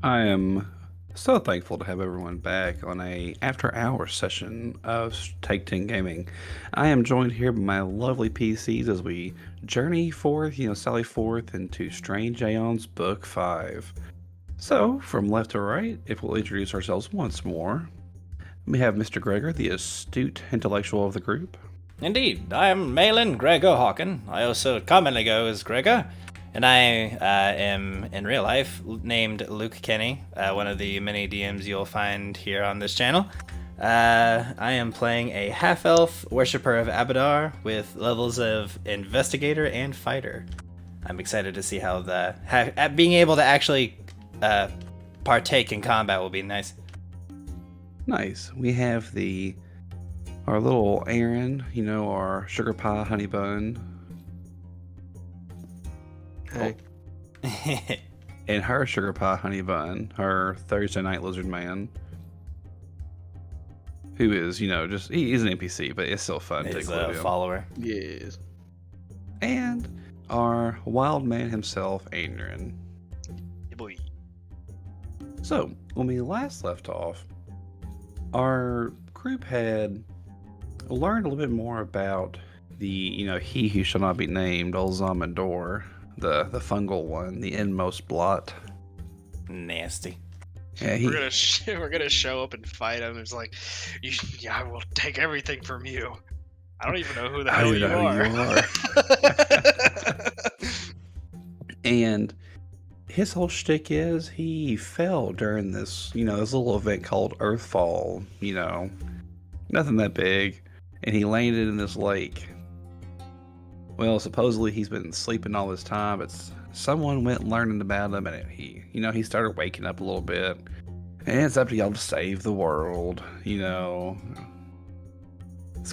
I am so thankful to have everyone back on a after-hours session of Take 10 Gaming. I am joined here by my lovely PCs as we journey forth, sally forth into Strange Aeons Book 5. So, from left to right, if we'll introduce ourselves once more, we have Mr. Gregor, the astute intellectual of the group. Indeed, I am Malin Gregor Hawken. I also commonly go as Gregor, and I am in real life named Luke Kenny, one of the many DMs you'll find here on this channel. I am playing a half-elf worshiper of Abadar with levels of investigator and fighter. I'm excited to see how being able to actually partake in combat will be nice. Nice. We have our little Aaron, our sugar pie honey bun. Hey. And her sugar pie honey bun, her Thursday night lizard man, who is, he's an NPC, but it's still fun to He's take a look a at him. follower. Yes. And our wild man himself, Adrian. Yeah, boy. So, when we last left off, our group had learned a little bit more about the, he who shall not be named, old Zamandor, the fungal one, the inmost blot. Nasty. Yeah, We're gonna show up and fight him. It's like, I will take everything from you. I don't even know who the I hell don't you know who are. And his whole shtick is he fell during this, this little event called Earthfall, nothing that big. And he landed in this lake. Well, supposedly he's been sleeping all this time, but someone went learning about him, and he started waking up a little bit. And it's up to y'all to save the world, It's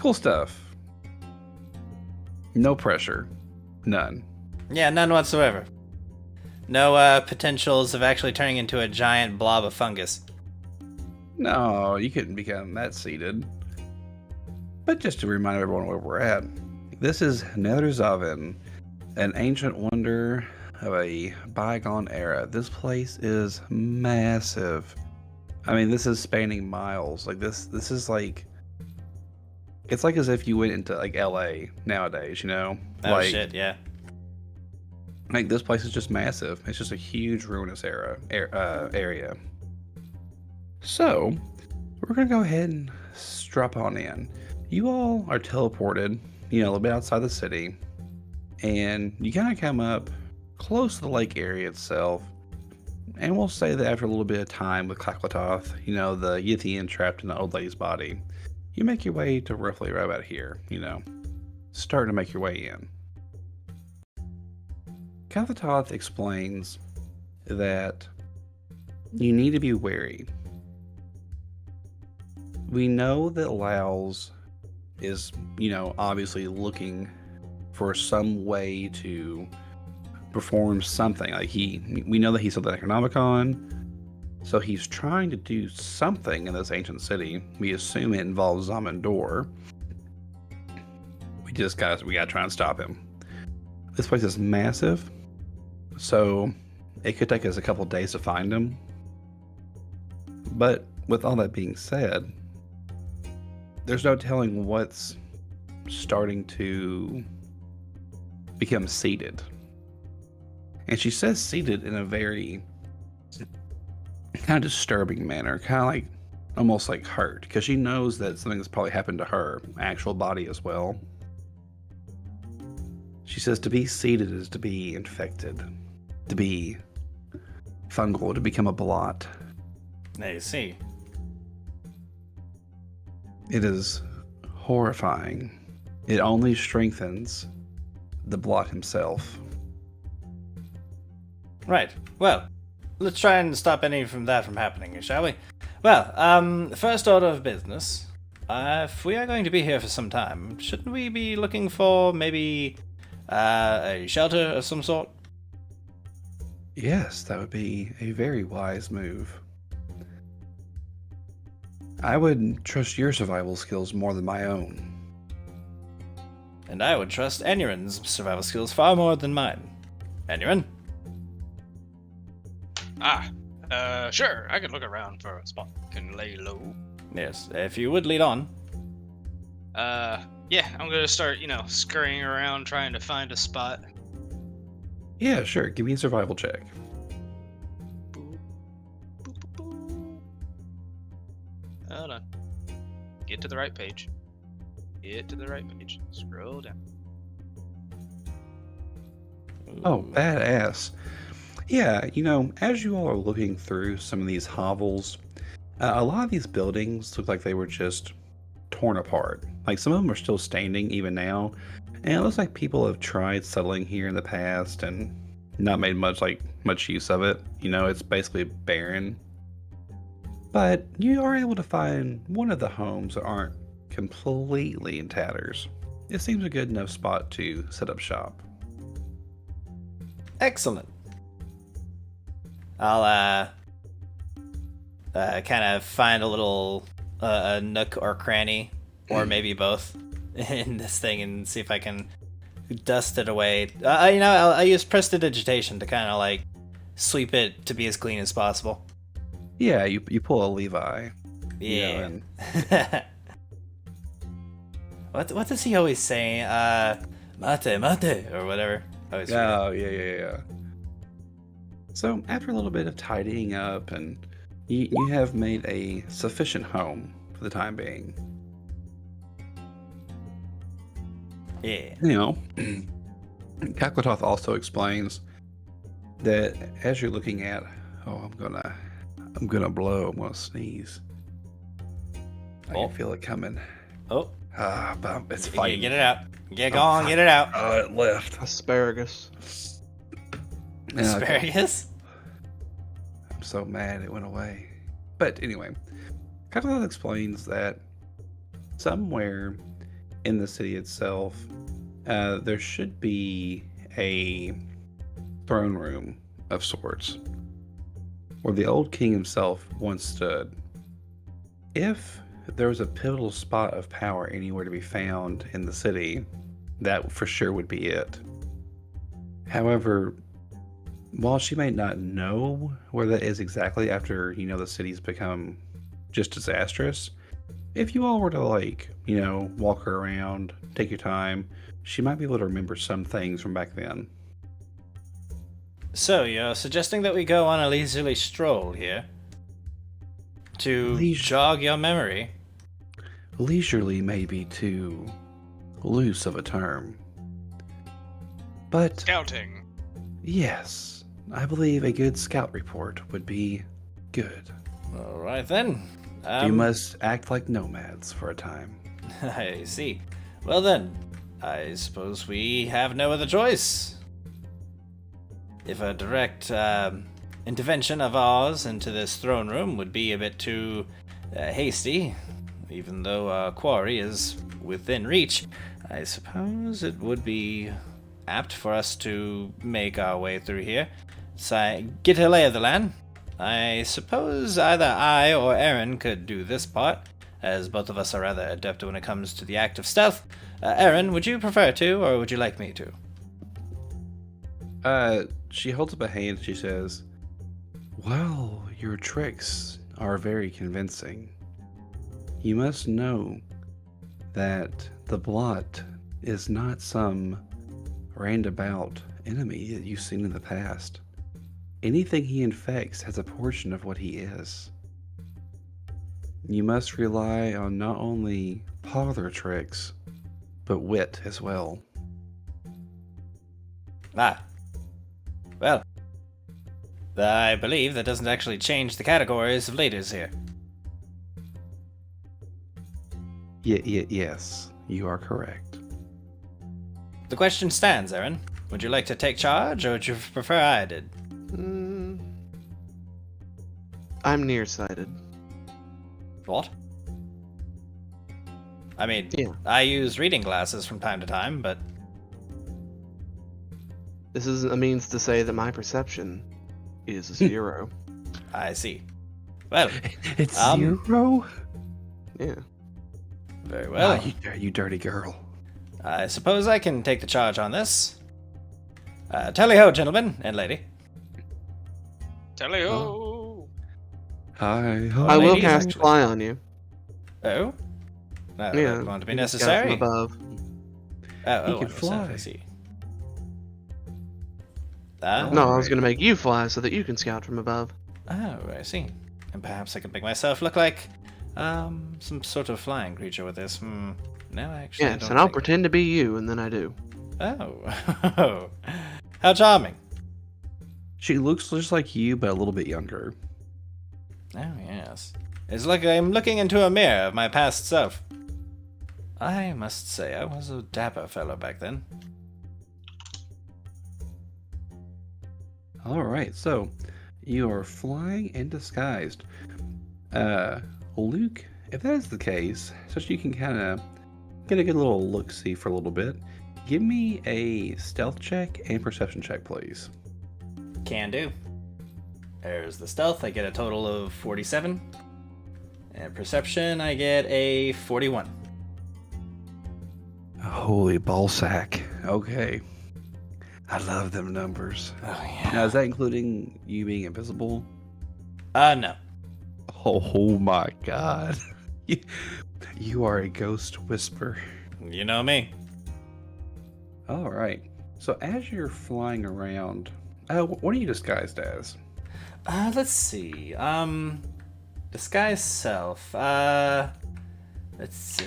cool stuff. No pressure. None. Yeah, none whatsoever. No potentials of actually turning into a giant blob of fungus. No, you couldn't become that seated. But just to remind everyone where we're at, this is Nether Zavin, an ancient wonder of a bygone era. This place is massive. I mean, this is spanning miles. Like this is like, it's like as if you went into like LA nowadays, Oh like, shit, yeah. Like this place is just massive. It's just a huge ruinous area. So we're gonna go ahead and strap on in. You all are teleported, a little bit outside the city, and you kind of come up close to the lake area itself. And we'll say that after a little bit of time with Clacklatoth, the Yithian trapped in the old lady's body, you make your way to roughly right about here, starting to make your way in. Clacklatoth explains that you need to be wary. We know that Laos is, obviously looking for some way to perform something. Like we know that he's at the Necronomicon, so he's trying to do something in this ancient city. We assume it involves Zamandor. We gotta try and stop him. This place is massive, so it could take us a couple days to find him. But with all that being said, there's no telling what's starting to become seated. And she says seated in a very kind of disturbing manner, kind of like almost like hurt, because she knows that something's probably happened to her actual body as well. She says to be seated is to be infected, to be fungal, to become a blot. I see. It is horrifying. It only strengthens the blot himself. Right. Well, let's try and stop any from happening, shall we? Well, first order of business. If we are going to be here for some time, shouldn't we be looking for maybe a shelter of some sort? Yes, that would be a very wise move. I would trust your survival skills more than my own. And I would trust Anurin's survival skills far more than mine. Anurin? Sure. I can look around for a spot. Can lay low. Yes, if you would lead on. Yeah, I'm gonna start, scurrying around trying to find a spot. Yeah, sure. Give me a survival check. Boop, boop, boop, boop. Hold on. Get to the right page. Get to the right page. Scroll down. Oh, badass. Yeah, as you all are looking through some of these hovels, a lot of these buildings look like they were just torn apart. Like some of them are still standing even now, and it looks like people have tried settling here in the past and not made much use of it. It's basically barren. But you are able to find one of the homes that aren't completely in tatters. It seems a good enough spot to set up shop. Excellent. I'll kind of find a little a nook or cranny, or maybe both, in this thing and see if I can dust it away. I'll use prestidigitation to kind of like sweep it to be as clean as possible. Yeah, you pull a Levi. Yeah. What does he always say? Mate, mate, or whatever. Always forget. Oh, yeah. So, after a little bit of tidying up, and you have made a sufficient home for the time being. Yeah. Kaklatoth also explains that as you're looking at, I'm gonna blow, I'm gonna sneeze. I can feel it coming. Oh. But it's fighting. Get it out. Get going, get it out. Oh, it left. Asparagus. Asparagus? I'm so mad it went away. But anyway, Kaklatoth explains that somewhere in the city itself, there should be a throne room of sorts where the old king himself once stood. If there was a pivotal spot of power anywhere to be found in the city, that for sure would be it. However, while she may not know where that is exactly after, the city's become just disastrous, if you all were to walk her around, take your time, she might be able to remember some things from back then. So, you're suggesting that we go on a leisurely stroll here? To jog your memory? Leisurely may be too loose of a term. But Scouting. yes, I believe a good scout report would be good. Alright then. You must act like nomads for a time. I see. Well then, I suppose we have no other choice. If a direct intervention of ours into this throne room would be a bit too hasty, even though our quarry is within reach, I suppose it would be apt for us to make our way through here. So, get a lay of the land. I suppose either I or Aaron could do this part, as both of us are rather adept when it comes to the act of stealth. Aaron, would you prefer to, or would you like me to? She holds up a hand and she says, "Well, your tricks are very convincing. You must know that the blot is not some roundabout enemy that you've seen in the past. Anything he infects has a portion of what he is. You must rely on not only parlor tricks, but wit as well." Well, I believe that doesn't actually change the categories of leaders here. Yes, you are correct. The question stands, Aaron. Would you like to take charge, or would you prefer I did? I'm nearsighted. What? I mean, Yeah. I use reading glasses from time to time, but... This isn't a means to say that my perception is 0. I see. Well, It's 0? Yeah. very well. You dirty girl. I suppose I can take the charge on this. Tally-ho, gentlemen and lady. Tally-ho! Hi, I will ladies, cast actually. fly on you. Oh? No, Yeah, that's going to be you can scout necessary. from above. He Oh, can 1%, fly. I see. No, I was Alright. gonna make you fly so that you can scout from above. Oh, I see. And perhaps I can make myself look like some sort of flying creature with this. No, actually, I Yes, don't and I'll think- pretend to be you, and then I do. Oh. How charming. She looks just like you, but a little bit younger. Oh, yes. It's like I'm looking into a mirror of my past self. I must say, I was a dapper fellow back then. Alright, so you are flying and disguised. Luke, if that is the case, so you can kind of get a good little look-see for a little bit, give me a stealth check and perception check, please. Can do. There's the stealth. I get a total of 47. And perception, I get a 41. Holy ballsack. Okay. I love them numbers. Oh, yeah. Now, is that including you being invisible? No. Oh my god. You are a ghost whisper. You know me. Alright. So as you're flying around, what are you disguised as? Let's see. Disguise self. Let's see.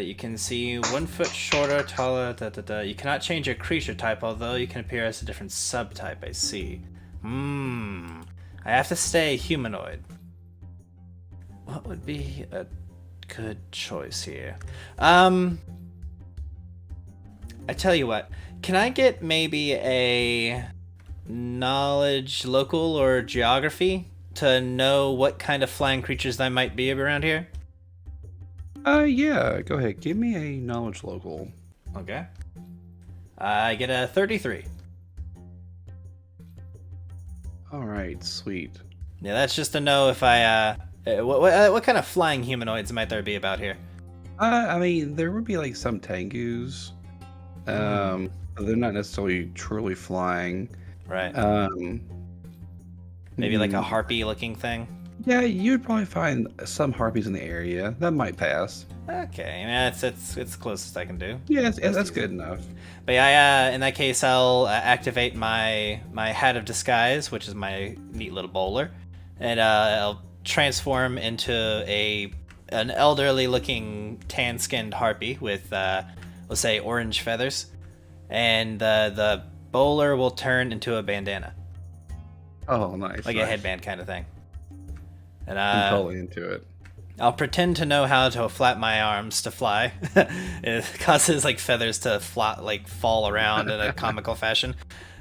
You can see 1 foot shorter, taller. You cannot change your creature type, although you can appear as a different subtype. I see. I have to stay humanoid. What would be a good choice here? I tell you what. Can I get maybe a knowledge, local, or geography to know what kind of flying creatures there might be around here? Yeah, go ahead. Give me a knowledge local. Okay. I get a 33. Alright, sweet. Yeah, that's just to know if I, what kind of flying humanoids might there be about here? I mean, there would be like some Tengus. But they're not necessarily truly flying. Right. Maybe hmm, like a harpy-looking thing? Yeah, you'd probably find some harpies in the area. That might pass. Okay, I mean, it's the closest I can do. Yeah, that's good enough. But yeah, in that case, I'll activate my hat of disguise, which is my neat little bowler, and I'll transform into an elderly-looking tan-skinned harpy with, let's say, orange feathers, and the bowler will turn into a bandana, Oh, nice. like a nice. headband kind of thing. And I'm totally into it. I'll pretend to know how to flap my arms to fly. It causes like feathers to fall around in a comical fashion.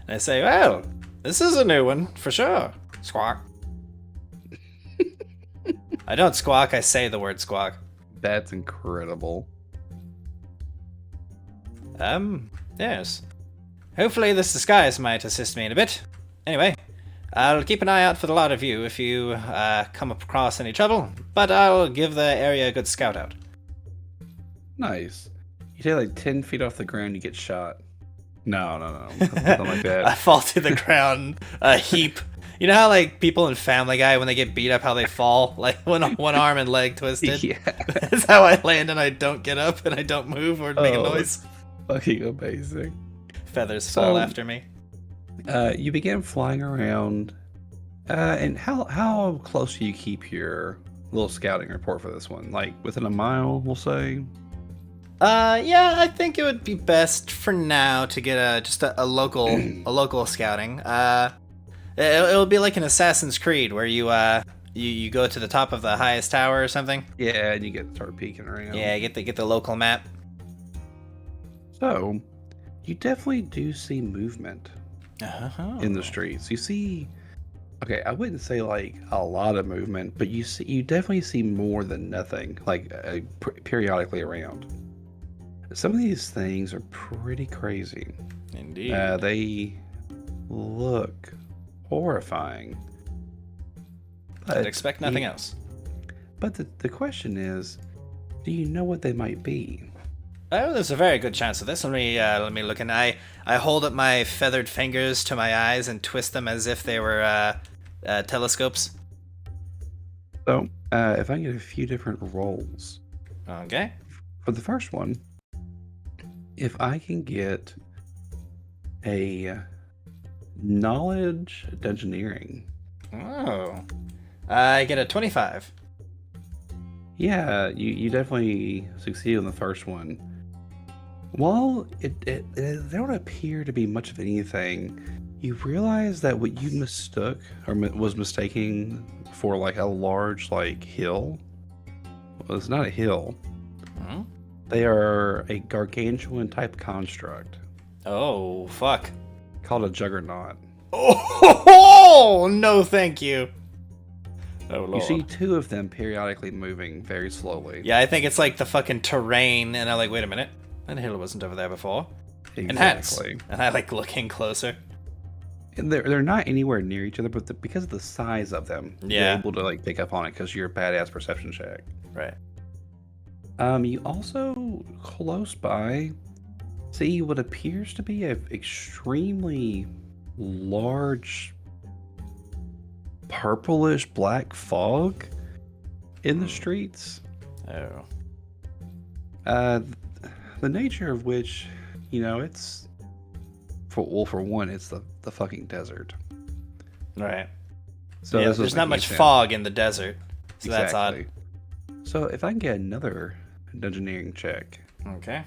And I say, "Well, this is a new one for sure." Squawk. I don't squawk. I say the word squawk. That's incredible. Yes. Hopefully this disguise might assist me in a bit. Anyway, I'll keep an eye out for the lot of you if you come across any trouble, but I'll give the area a good scout out. Nice. You take like 10 feet off the ground, you get shot. No. Something like that. I fall to the ground, a heap. You know how like people in Family Guy when they get beat up, how they fall, like one arm and leg twisted. Yeah. That's how I land, and I don't get up, and I don't move or make a Oh. noise. Fucking amazing. Feathers fall So- after me. You begin flying around. And how close do you keep your little scouting report for this one? Like within a mile, we'll say? Yeah, I think it would be best for now to get just a local scouting. It'll be like an Assassin's Creed where you go to the top of the highest tower or something. Yeah, and you get to start peeking around. Yeah, get the local map. So, you definitely do see movement Uh-huh. in the streets. You see, okay, I wouldn't say like a lot of movement, but you definitely see more than nothing, like periodically around. Some of these things are pretty crazy. Indeed. They look horrifying. I'd expect nothing else. But the question is, do you know what they might be? Oh, there's a very good chance of this. Let me look, and I hold up my feathered fingers to my eyes and twist them as if they were telescopes. So, if I get a few different rolls. Okay. For the first one, if I can get a knowledge dungeoneering. Oh. I get a 25. Yeah, you definitely succeed on the first one. While they don't appear to be much of anything, you realize that what you mistook or was mistaking for like a large like hill was not a hill. Hmm? They are a gargantuan type construct Oh, fuck. called a juggernaut. Oh, no thank you. Oh, Lord. You see two of them periodically moving very slowly. Yeah, I think it's like the fucking terrain, and I'm like, wait a minute. That hill wasn't over there before. Exactly. And hats. And I like looking closer. And they're not anywhere near each other, but because of the size of them, Yeah. you're able to like pick up on it because you're a badass perception check. Right. You also close by see what appears to be an extremely large purplish black fog in the streets. Oh. The nature of which, it's for one, it's the fucking desert. Right. So yeah, this there's is not making much sense. fog in the desert. So that's odd. Exactly. So if I can get another dungeoneering check. Okay.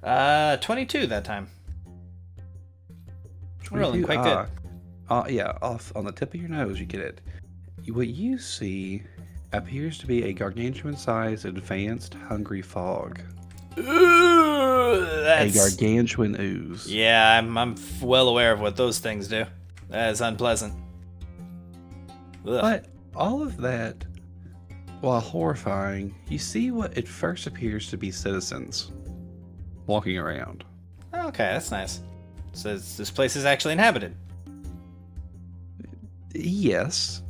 22 that time. Rolling quite good. Yeah, off on the tip of your nose, you get it. What you see appears to be a gargantuan-sized, advanced, hungry fog. Ooh, A that's... gargantuan ooze. Yeah, I'm well aware of what those things do. That is unpleasant. Ugh. But all of that, while horrifying, you see what at first appears to be citizens walking around. Okay, that's nice. So this place is actually inhabited. Yes.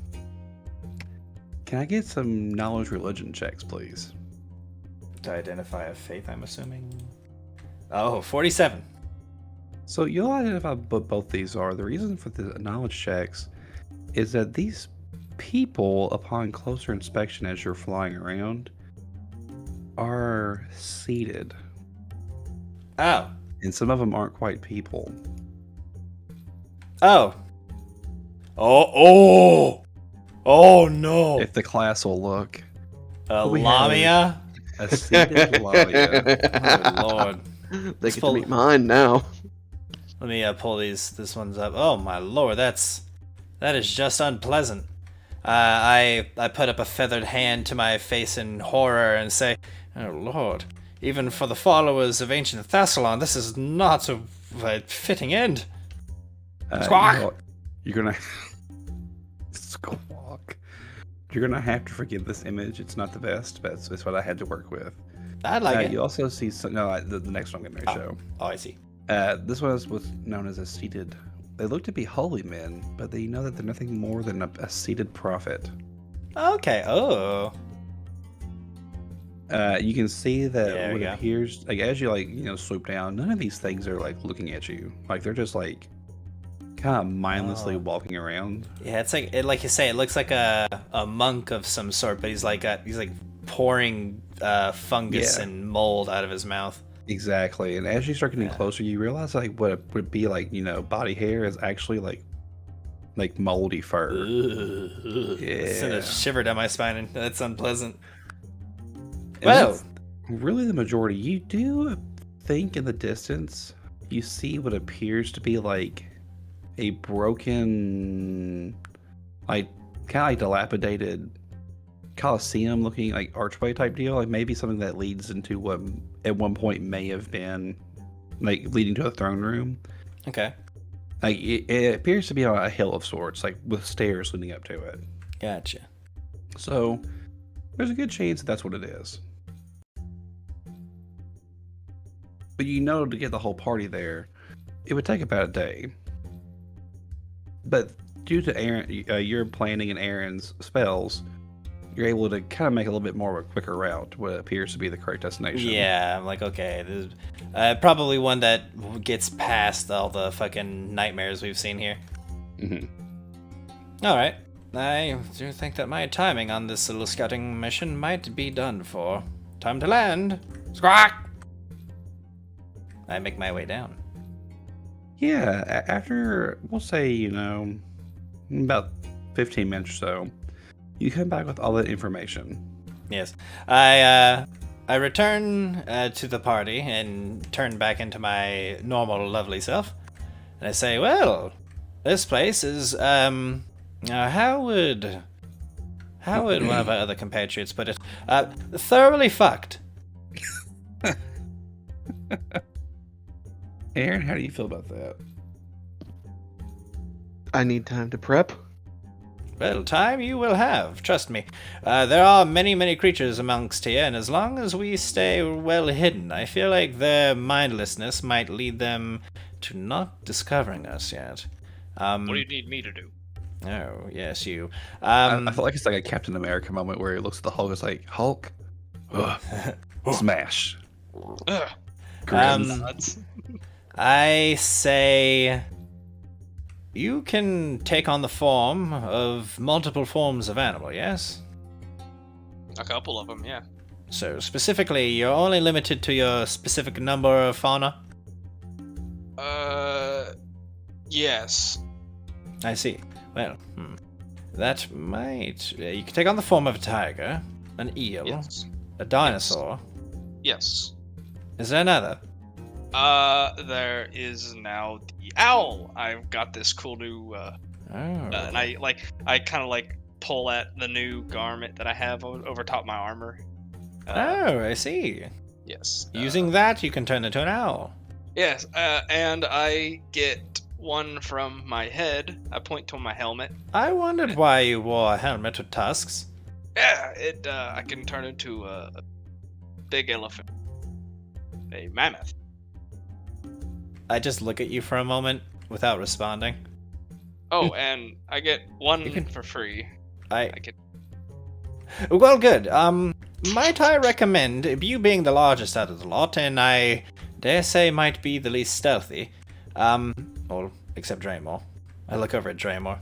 Can I get some knowledge religion checks, please? To identify a faith, I'm assuming. Oh, 47. So you'll identify what both these are. The reason for the knowledge checks is that these people, upon closer inspection as you're flying around, are seated. Oh. And some of them aren't quite people. Oh. Oh no. If the class will look. A we have- Lamia? A seated Lamia. Oh lord. They get to meet mine now. Let me pull this one's up. Oh my lord, that is just unpleasant. I put up a feathered hand to my face in horror and say, "Oh lord, even for the followers of ancient Thassalon, this is not a fitting end." Squawk! You're gonna squawk. You're gonna have to forgive this image. It's not the best, but it's what I had to work with. I like it. You also see the next one I'm going to show. Oh, I see. This one is what's known as a seated. They look to be holy men, but they know that they're nothing more than a seated prophet. Okay. Oh. You can see that There we what go. appears like as you swoop down. None of these things are like looking at you. Like they're just like kind of mindlessly walking around. Yeah, it's like you say, it looks like a monk of some sort, but he's like pouring fungus Yeah. and mold out of his mouth. Exactly. And as you start getting Yeah. closer, you realize like what would be like body hair is actually like moldy fur. Ugh. It sent Yeah. a shiver down my spine, and that's unpleasant. And Well, that's really the majority. You do think in the distance you see what appears to be like a broken, like kind of like dilapidated Colosseum looking like archway type deal. Like maybe something that leads into what at one point may have been like leading to a throne room. okay, Like it appears to be on a hill of sorts, like with stairs leading up to it. gotcha. So there's a good chance that that's what it is. But to get the whole party there, it would take about a day. But due to your planning and Aaron's spells, you're able to kind of make a little bit more of a quicker route to what appears to be the correct destination. Yeah, I'm like, okay, this is probably one that gets past all the fucking nightmares we've seen here. Hmm. All right. I do think that my timing on this little scouting mission might be done for. Time to land. Squawk! I make my way down. Yeah, after, we'll say, about 15 minutes or so, you come back with all that information. Yes. I return to the party and turn back into my normal lovely self. And I say, well, this place is, how would one of our other compatriots put it? Thoroughly fucked. Aaron, how do you feel about that? I need time to prep. Well, time you will have, trust me. There are many, many creatures amongst here, and as long as we stay well hidden, I feel like their mindlessness might lead them to not discovering us yet. What do you need me to do? Oh, yes, you. I feel like it's like a Captain America moment where he looks at the Hulk and is like, Hulk? Ugh. Smash. Ugh. Grins. I say you can take on the form of multiple forms of animal, yes? A couple of them, yeah. So specifically, you're only limited to your specific number of fauna? Yes. I see. Well, that might... you can take on the form of a tiger, an eel, Yes. a dinosaur. Yes. Is there another? There is now the owl. I've got this cool new, and I kind of pull at the new garment that I have over top my armor. Oh, I see. Yes. Using that, you can turn into an owl. Yes, and I get one from my head. I point to my helmet. I wondered why you wore a helmet with tusks. Yeah, I can turn into a big elephant. A mammoth. I just look at you for a moment without responding. Oh, and I get one You can- for free. I I get Well, good. Might I recommend, you being the largest out of the lot, and I dare say might be the least stealthy, well, except Draymore. I look over at Draymore.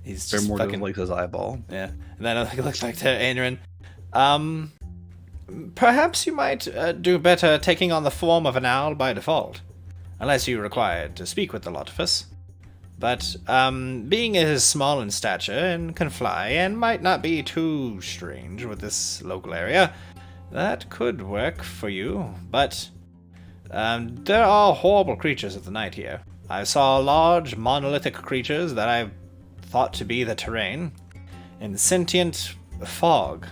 He's just Draymore fucking... just likes his eyeball. Yeah. And then I look back to Adrian. Perhaps you might do better taking on the form of an owl by default. Unless you require to speak with the lot of us. But, being as small in stature and can fly and might not be too strange with this local area, that could work for you. But, there are horrible creatures of the night here. I saw large monolithic creatures that I thought to be the terrain, and sentient fog.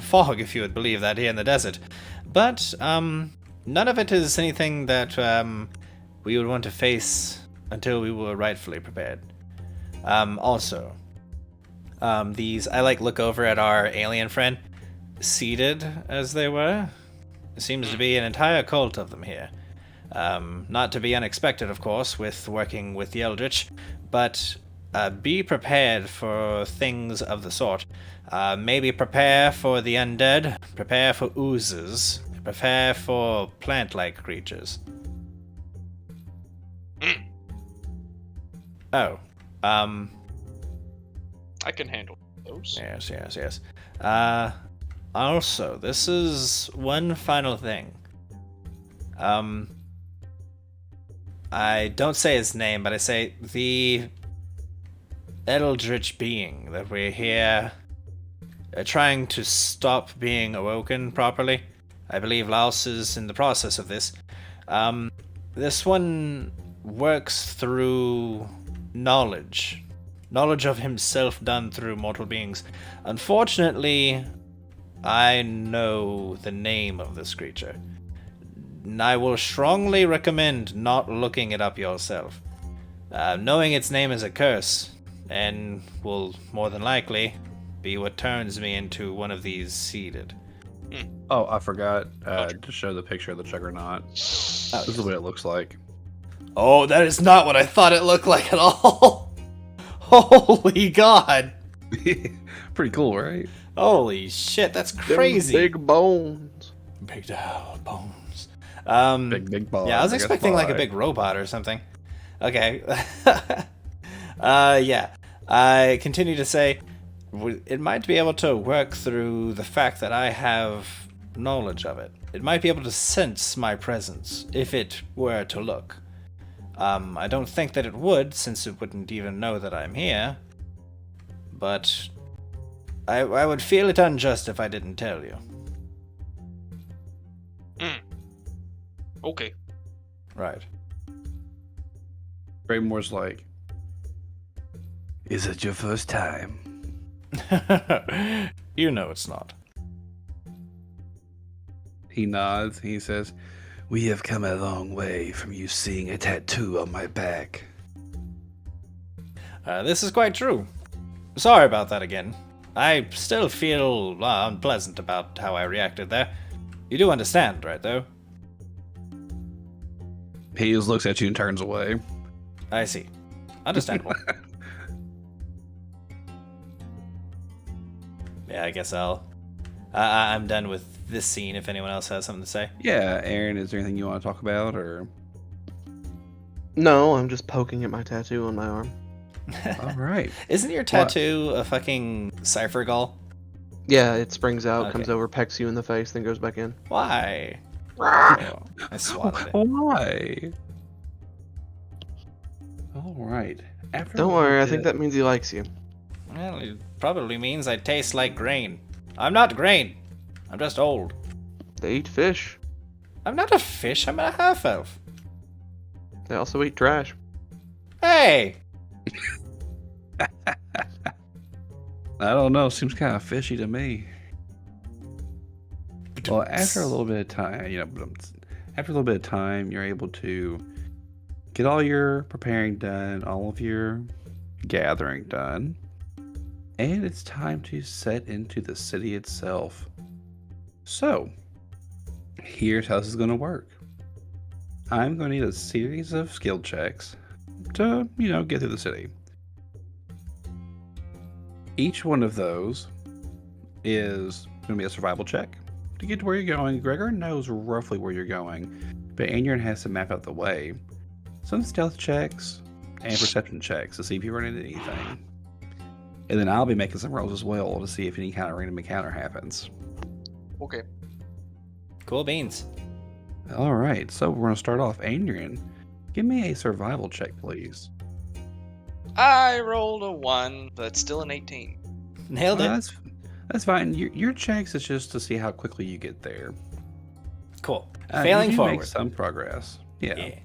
Fog, if you would believe that, here in the desert. But, none of it is anything that, we would want to face until we were rightfully prepared. Also, these, I look over at our alien friend, seated as they were. There seems to be an entire cult of them here. Not to be unexpected, of course, with working with the Eldritch, but be prepared for things of the sort. Maybe prepare for the undead, prepare for oozes, prepare for plant-like creatures. Oh, I can handle those. yes. Also, this is one final thing. I don't say his name, but I say the eldritch being that we're here trying to stop being awoken properly. I believe Laos is in the process of this. This one works through knowledge of himself done through mortal beings. Unfortunately, I know the name of this creature. I will strongly recommend not looking it up yourself. Knowing its name is a curse, and will more than likely be what turns me into one of these seeded. Oh, I forgot to show the picture of the Juggernaut. This is what it looks like. Oh, that is not what I thought it looked like at all. Holy God. Pretty cool, right? Holy shit, that's Them crazy. big bones. Big bones. Big ball. Yeah, I was expecting like a big robot or something. Okay. Yeah. I continue to say, it might be able to work through the fact that I have knowledge of it. It might be able to sense my presence, if it were to look. I don't think that it would, since it wouldn't even know that I'm here. But I would feel it unjust if I didn't tell you. Okay. Right. Greymore's like, is it your first time? You know it's not. He nods. He says, we have come a long way from you seeing a tattoo on my back. This is quite true. Sorry about that again. I still feel unpleasant about how I reacted there. You do understand, right, though? He just looks at you and turns away. I see. Understandable. Yeah, I guess I'm done with this scene if anyone else has something to say. Yeah, Aaron, is there anything you want to talk about, or? No, I'm just poking at my tattoo on my arm. All right. Isn't your tattoo a fucking cipher gull? Yeah, it springs out, Okay. comes over, pecks you in the face, then goes back in. Why? Oh, I swatted it. Why? All right. After Don't worry, I think that means he likes you. Well, it probably means I taste like grain. I'm not grain. I'm just old. They eat fish. I'm not a fish. I'm a half-elf. They also eat trash. Hey! I don't know. Seems kind of fishy to me. Well, after a little bit of time, after a little bit of time, you're able to get all your preparing done, all of your gathering done, and it's time to set into the city itself. So, here's how this is going to work. I'm going to need a series of skill checks to, get through the city. Each one of those is going to be a survival check to get to where you're going. Gregor knows roughly where you're going, but Anion has to map out the way. Some stealth checks and perception checks to see if you run into anything. And then I'll be making some rolls as well to see if any kind of random encounter happens. Okay. Cool beans. All right, so we're going to start off. Adrian, give me a survival check, please. I rolled a 1, but still an 18. Nailed it. That's fine. Your checks is just to see how quickly you get there. Cool. You Failing do forward. make some progress. Yeah. Yeah.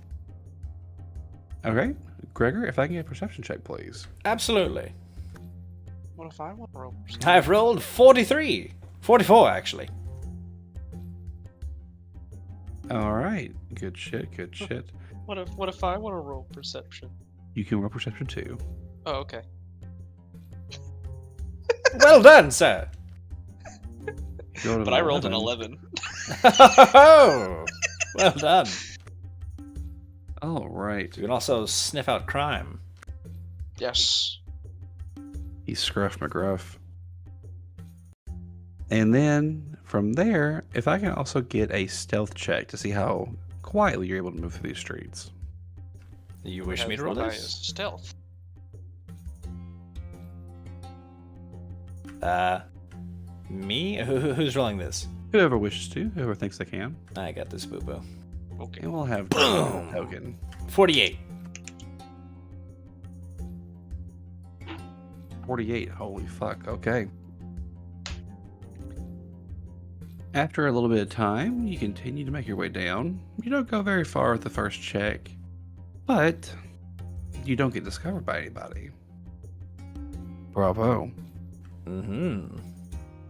Okay, Gregor, if I can get a perception check, please. Absolutely. What if I want to roll? I've rolled 43. 44, actually. All right, good shit, good shit. What if I want to roll perception? You can roll perception too. Oh, okay. Well done, sir. But I rolled an 11. Oh, well done. All right. You can also sniff out crime. Yes. He's Scruff McGruff. And then from there, if I can also get a stealth check to see how quietly you're able to move through these streets. You wish me to roll What this? is stealth? Me? Who's rolling this? Whoever wishes to, whoever thinks they can. I got this, boo-boo. Okay. And we'll have Boom. token. 48. 48. Holy fuck. Okay. After a little bit of time, you continue to make your way down. You don't go very far with the first check, but you don't get discovered by anybody. Bravo. Mm-hmm.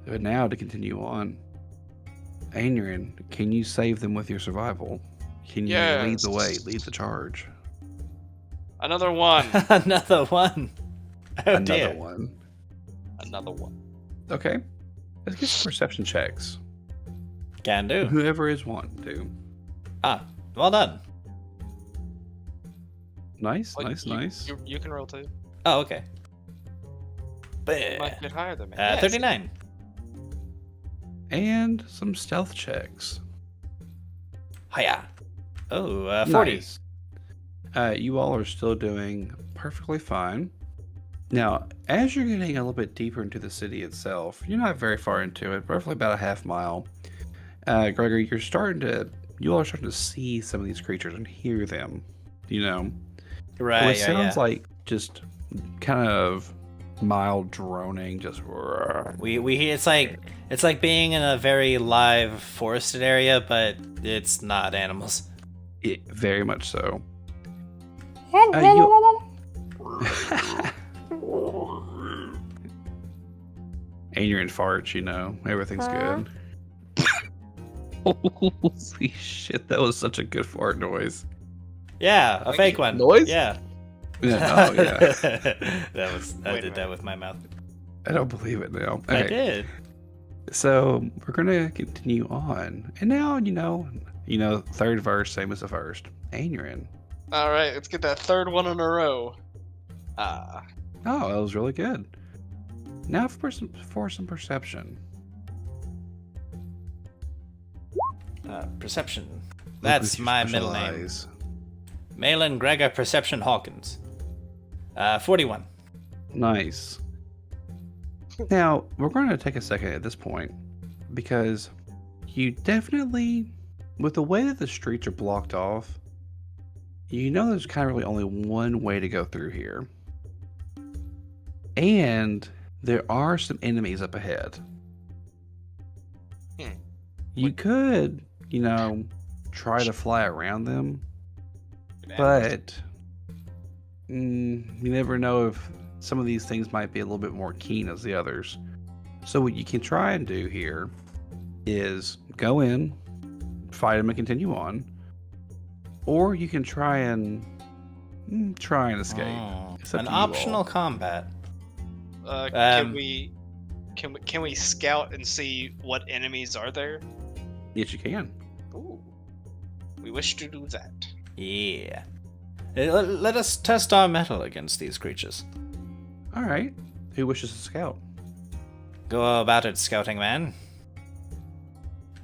But now to continue on, Adrian, can you save them with your survival? Can you lead the way, lead the charge? Another 1. Another one. Oh, Another dear. one. Another 1. Okay. Let's get some perception checks. Can do. Whoever is one, do. Ah, well done. Nice, Well, nice. You can roll too. Oh, okay. You might get higher than me. 39. And some stealth checks. Hiya. Oh, 40. Nice. You all are still doing perfectly fine. Now, as you're getting a little bit deeper into the city itself, you're not very far into it, roughly about a half mile. Gregory, you all are starting to see some of these creatures and hear them, you know? Right. It sounds like just kind of mild droning, just. We hear it's like being in a very live forested area, but it's not animals. Very much so. And you're in farts, you know. Everything's good. Holy shit, that was such a good fart noise. Yeah, a fake one. Noise? Yeah. Yeah, oh, yeah. I did that with my mouth. I don't believe it now. I Okay, did. so we're gonna continue on. And now, third verse, same as the first. Aeon. All right, let's get that third one in a row. Oh, that was really good. Now for some perception. Perception. Look That's with your my special middle name. eyes. Malin Gregor Perception Hawkins. 41. Nice. Now, we're going to take a second at this point because you definitely, with the way that the streets are blocked off, you know there's kind of really only one way to go through here. And there are some enemies up ahead. You could, try to fly around them, but you never know if some of these things might be a little bit more keen as the others. So what you can try and do here is go in, fight them and continue on, or you can try and escape. It's up An to you optional all. combat. Can we scout and see what enemies are there? Yes, you can. Ooh, we wish to do that. Yeah. Let us test our mettle against these creatures. All right. Who wishes to scout? Go about it, scouting man.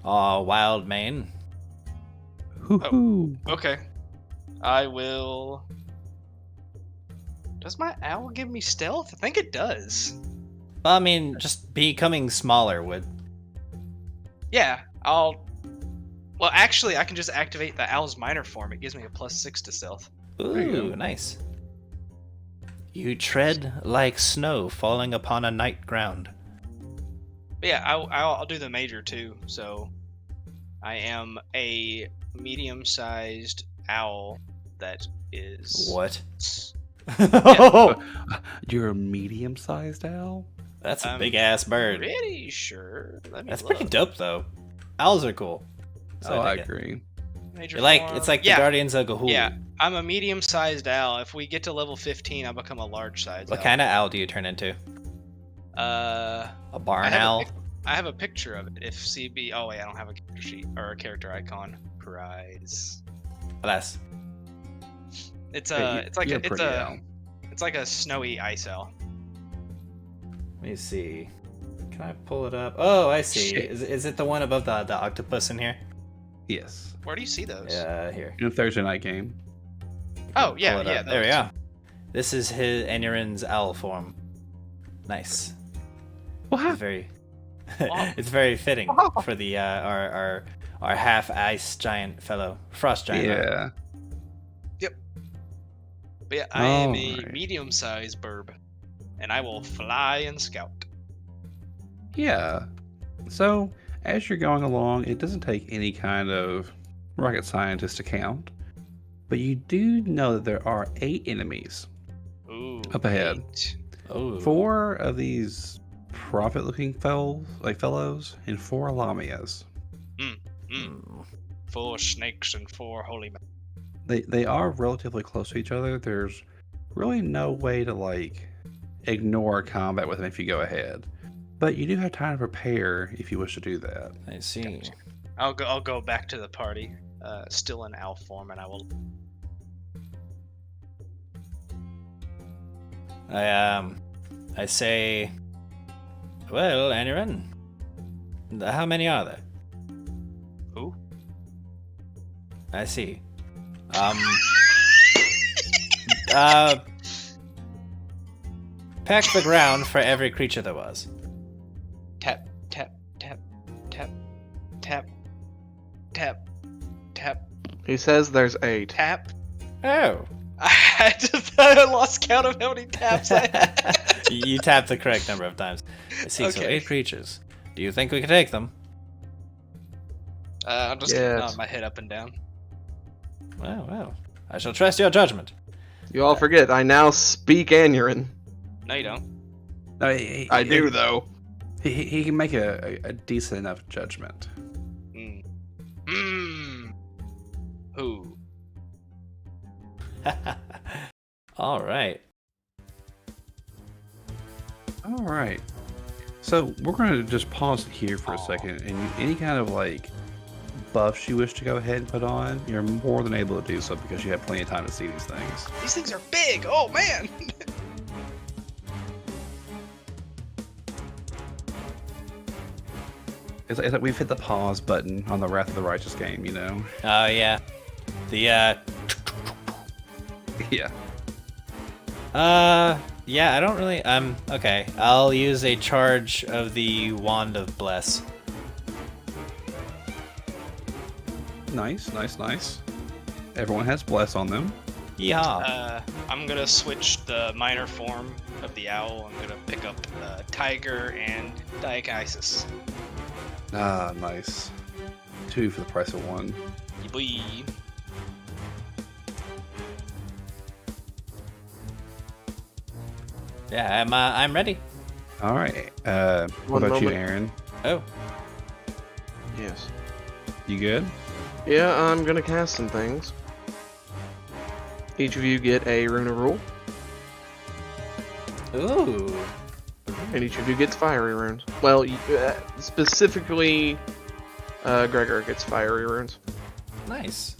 Or wild mane. Hoo-hoo. Okay, I will. Does my owl give me stealth? I think it does. Well, I mean, just becoming smaller would. Yeah, I'll. Well, actually, I can just activate the owl's minor form. It gives me a +6 to stealth. There you Ooh, go. nice. You tread like snow falling upon a night ground. But yeah, I'll do the major too. So, I am a medium-sized owl that is. What? You're a medium-sized owl? That's a big ass bird. Pretty sure. Let me That's look. pretty dope, though. Owls are cool. So I dig it. agree. Major It's like form. the Yeah, Guardians of Gahul. Yeah, I'm a medium-sized owl. If we get to level 15, I'll become a large-sized What owl. kind of owl do you turn into? Uh, A barn I have a owl? I have a picture of it. If CB, oh wait, I don't have a character sheet or a character icon. Prize. Alas. It's Yeah, it's like you're it's pretty a owl. it's like a snowy ice owl. Let me see. Can I pull it up? Oh, I see. Shit. Is it the one above the octopus in here? Yes. Where do you see those? Here. In a Thursday night game. Oh yeah, Pull it yeah. up. There we those. go. This is his Aeon's owl form. Nice. It's very, it's very fitting for the our half ice giant fellow, frost giant. Yeah. But yeah, I am a Alright. medium-sized burb, and I will fly and scout. Yeah. So, as you're going along, it doesn't take any kind of rocket scientist to count, but you do know that there are 8 enemies. Ooh. Up ahead. 8. Oh. 4 of these prophet-looking fellows, and 4 lamias. Mm. 4 snakes and 4 holy men. They are relatively close to each other. There's really no way to ignore combat with them if you go ahead, but you do have time to prepare if you wish to do that. I see. I'll go back to the party, still in owl form, and I will. I say, well, Aeon, how many are there? Who? I see. peck the ground for every creature there was. Tap, tap, tap, tap, tap, tap, tap, He says there's 8. tap. Oh. I lost count of how many taps I had. You tapped the correct number of times. I see, so Okay. 8 creatures. Do you think we could take them? I'm just gonna nod my head up and down. Well. I shall trust your judgment. You all forget, I now speak Anurin. No, you don't. No, I do, though. He can make a decent enough judgment. Who? All right. All right. So we're going to just pause it here for a second, and any kind of like buffs you wish to go ahead and put on, you're more than able to do so because you have plenty of time to see these things. These things are big. Oh man. It's like we've hit the pause button on the Wrath of the Righteous game, you know? Oh, yeah. The, Yeah. yeah, I don't really, okay. I'll use a charge of the Wand of Bless. Nice. Everyone has bless on them. Yeehaw. I'm gonna switch the minor form of the owl. I'm gonna pick up Tiger and Dionysus. Ah, nice. 2 for the price of 1. Boy. Yeah, I'm ready. All right. What One about you, moment. Aaron? Oh, Yes. You good? Yeah, I'm gonna cast some things. Each of you get a rune of rule, ooh. and each of you gets fiery runes. Well, specifically, Gregor gets fiery runes. Nice.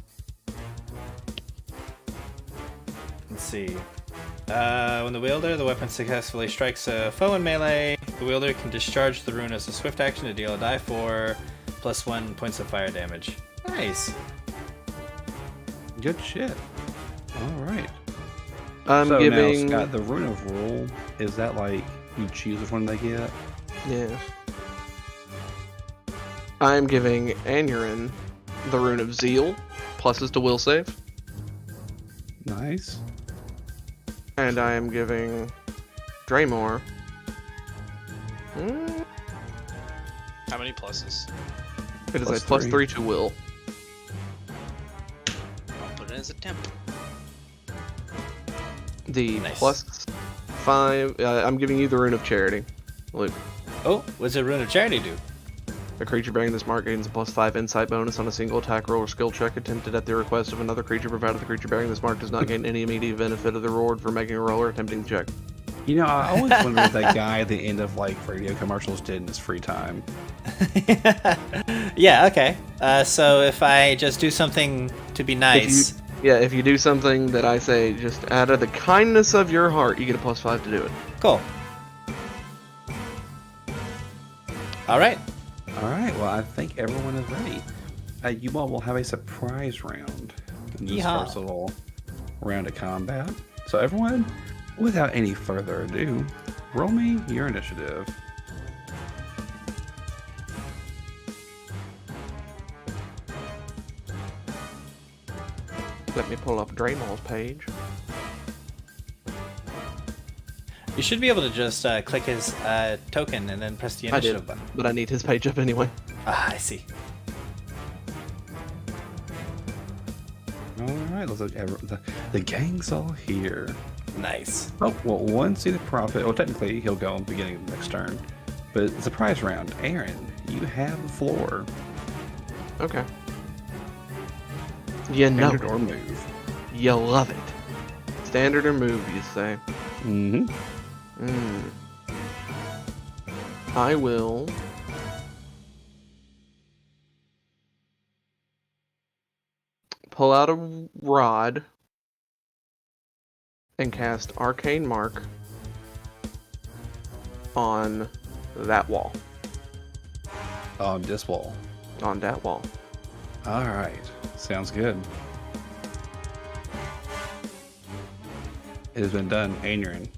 Let's see. When the wielder, the weapon successfully strikes a foe in melee, the wielder can discharge the rune as a swift action to deal a die 4 +1 points of fire damage. Nice. Good shit. All right. I'm so giving. now, Scott, the Rune of Rule, is that like you choose which one they get? Yes. I'm giving Anurin the rune of zeal, pluses to will save, Nice. and I am giving Draymore. How many pluses? It is Plus a plus 3. 3 to will. I'll put it as a temp. The Nice. plus 5. I'm giving you the rune of charity, Luke. Oh, what's a rune of charity do? A creature bearing this mark gains a plus 5 insight bonus on a single attack roll or skill check attempted at the request of another creature, provided the creature bearing this mark does not gain any immediate benefit of the reward for making a roll or attempting the check. You know, I always wondered what that guy at the end of like radio commercials did in his free time. Yeah, okay. So if I just do something to be nice. If you do something that I say, just out of the kindness of your heart, you get a plus 5 to do it. Cool. Alright. All right. Well, I think everyone is ready. You all will have a surprise round in this Yeehaw. first little round of combat. So everyone, without any further ado, roll me your initiative. Let me pull up Draymall's page. You should be able to just click his token and then press the I initiative did, button. but I need his page up anyway. Ah, I see. All right. Let's look. The gang's all here. Nice. Oh, well, 1 seated prophet. Well, technically, he'll go in the beginning of the next turn. But surprise round. Aaron, you have the floor. Okay. You know Standard or it. move. You love it. Standard or move, you say? Mm-hmm. I will... pull out a rod and cast Arcane Mark on that wall. On this wall. On that wall. All right. Sounds good. It has been done. Aaron,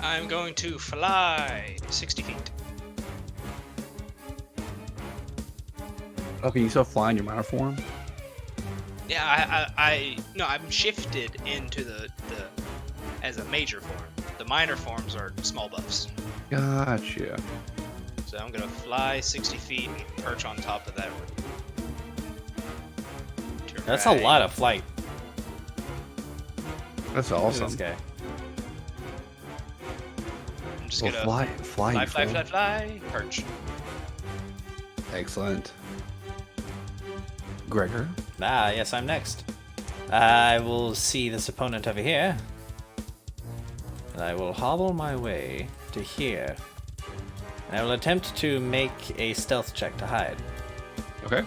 I'm going to fly 60 feet. Okay, you still fly in your minor form? Yeah, I'm shifted into the as a major form. The minor forms are small buffs. Gotcha. So I'm gonna fly 60 feet and perch on top of that roof. That's a lot of flight. That's Look at awesome. this guy. I'm just Well, gonna fly, you fool. fly, perch. Excellent. Gregor? Ah, yes, I'm next. I will see this opponent over here. And I will hobble my way to here. And I will attempt to make a stealth check to hide. Okay.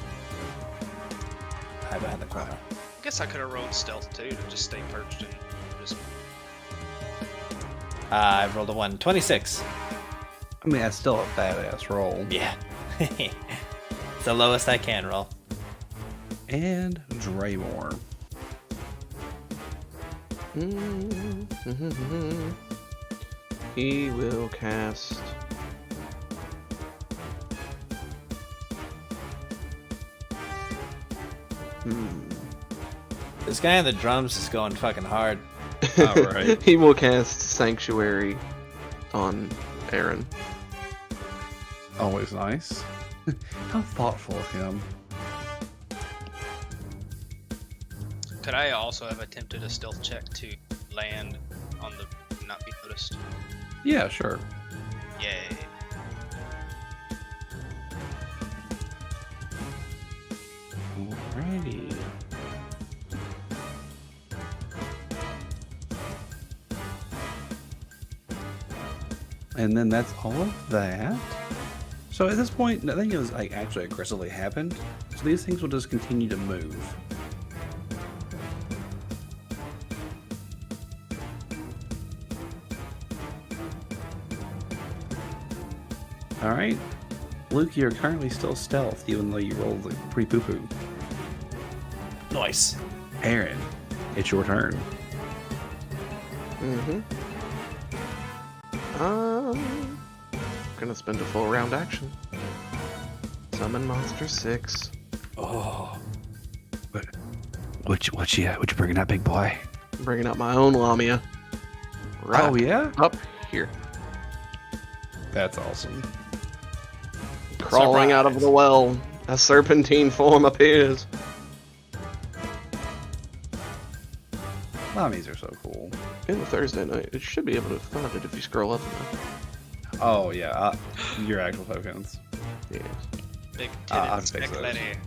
Hide behind the corner. I guess I could have rolled stealth too to just stay perched and just. I rolled a 1. 26. I mean, that's still a badass roll. Yeah. It's the lowest I can roll. And Draymore. He will cast. This guy on the drums is going fucking hard. Alright. He will cast Sanctuary on Aaron. Always nice. How thoughtful of him. Could I also have attempted a stealth check to land on the not be noticed? Yeah, sure. Yay. Alrighty. And then that's all of that. So at this point, nothing has like actually aggressively happened. So these things will just continue to move. All right, Luke, you're currently still stealth, even though you rolled like pretty poo-poo. Nice. Aaron, it's your turn. Gonna spend a full round action. Summon Monster 6. Oh. What you bringing up, big boy? Bringing up my own Lamia. Right Oh yeah, up here. that's awesome. Crawling out of the well, a serpentine form appears. Lammies are so cool. In the Thursday night, it should be able to find it if you scroll up enough. Oh yeah, your actual tokens. Yes. Big I'll titted fix spec those. lady.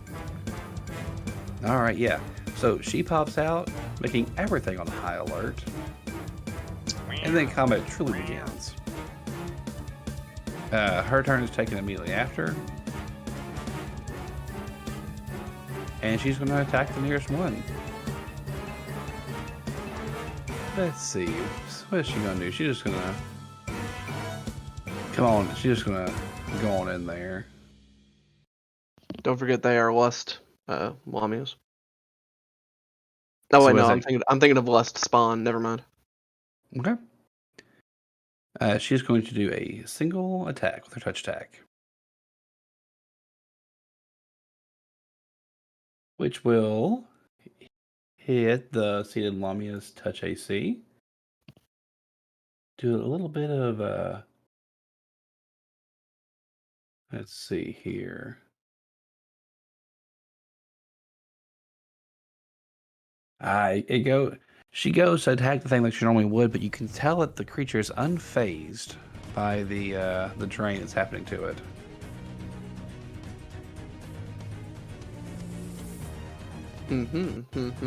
All right, yeah. So she pops out, making everything on high alert, and then combat truly begins. Her turn is taken immediately after, and she's going to attack the nearest one. Let's see, what is she going to do? She's just going to come on. She's just going to go on in there. Don't forget they are Lust Lamias. So Oh wait, is no, it- I'm thinking of Lust Spawn. Never mind. Okay. She's going to do a single attack with her touch attack, which will hit the seated Lamia's touch AC. Do a little bit of let's see here. She goes to attack the thing like she normally would, but you can tell that the creature is unfazed by the drain that's happening to it.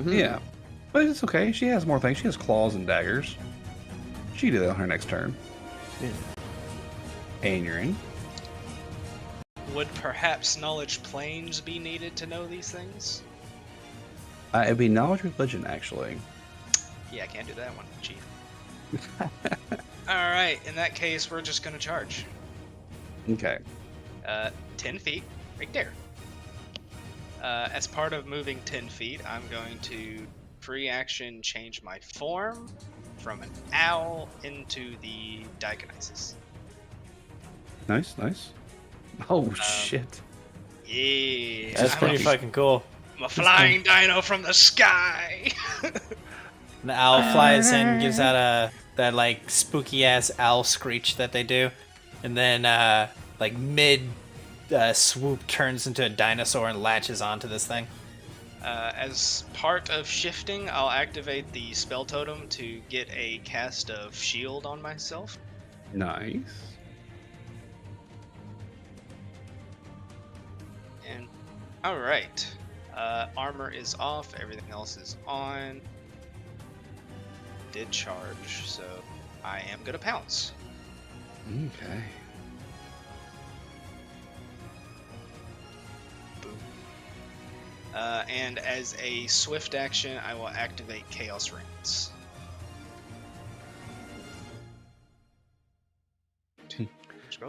Yeah, but it's okay. She has more things. She has claws and daggers. She can do that on her next turn. Yeah. Aeons. Would perhaps knowledge planes be needed to know these things? It'd be knowledge religion, actually. Yeah, I can't do that one. Cheat. Alright, in that case, we're just gonna charge. Okay. 10 feet, right there. As part of moving 10 feet, I'm going to free action change my form from an owl into the Dionysus. Nice. Oh shit. Yeah. That's pretty fucking cool. I'm a flying dino from the sky. The owl flies in, gives out that like spooky ass owl screech that they do, and then like mid swoop turns into a dinosaur and latches onto this thing. As part of shifting, I'll activate the spell totem to get a cast of shield on myself. Nice. And all right, armor is off. Everything else is on. Did charge, so I am gonna pounce. Okay. Boom. And as a swift action, I will activate Chaos Rings.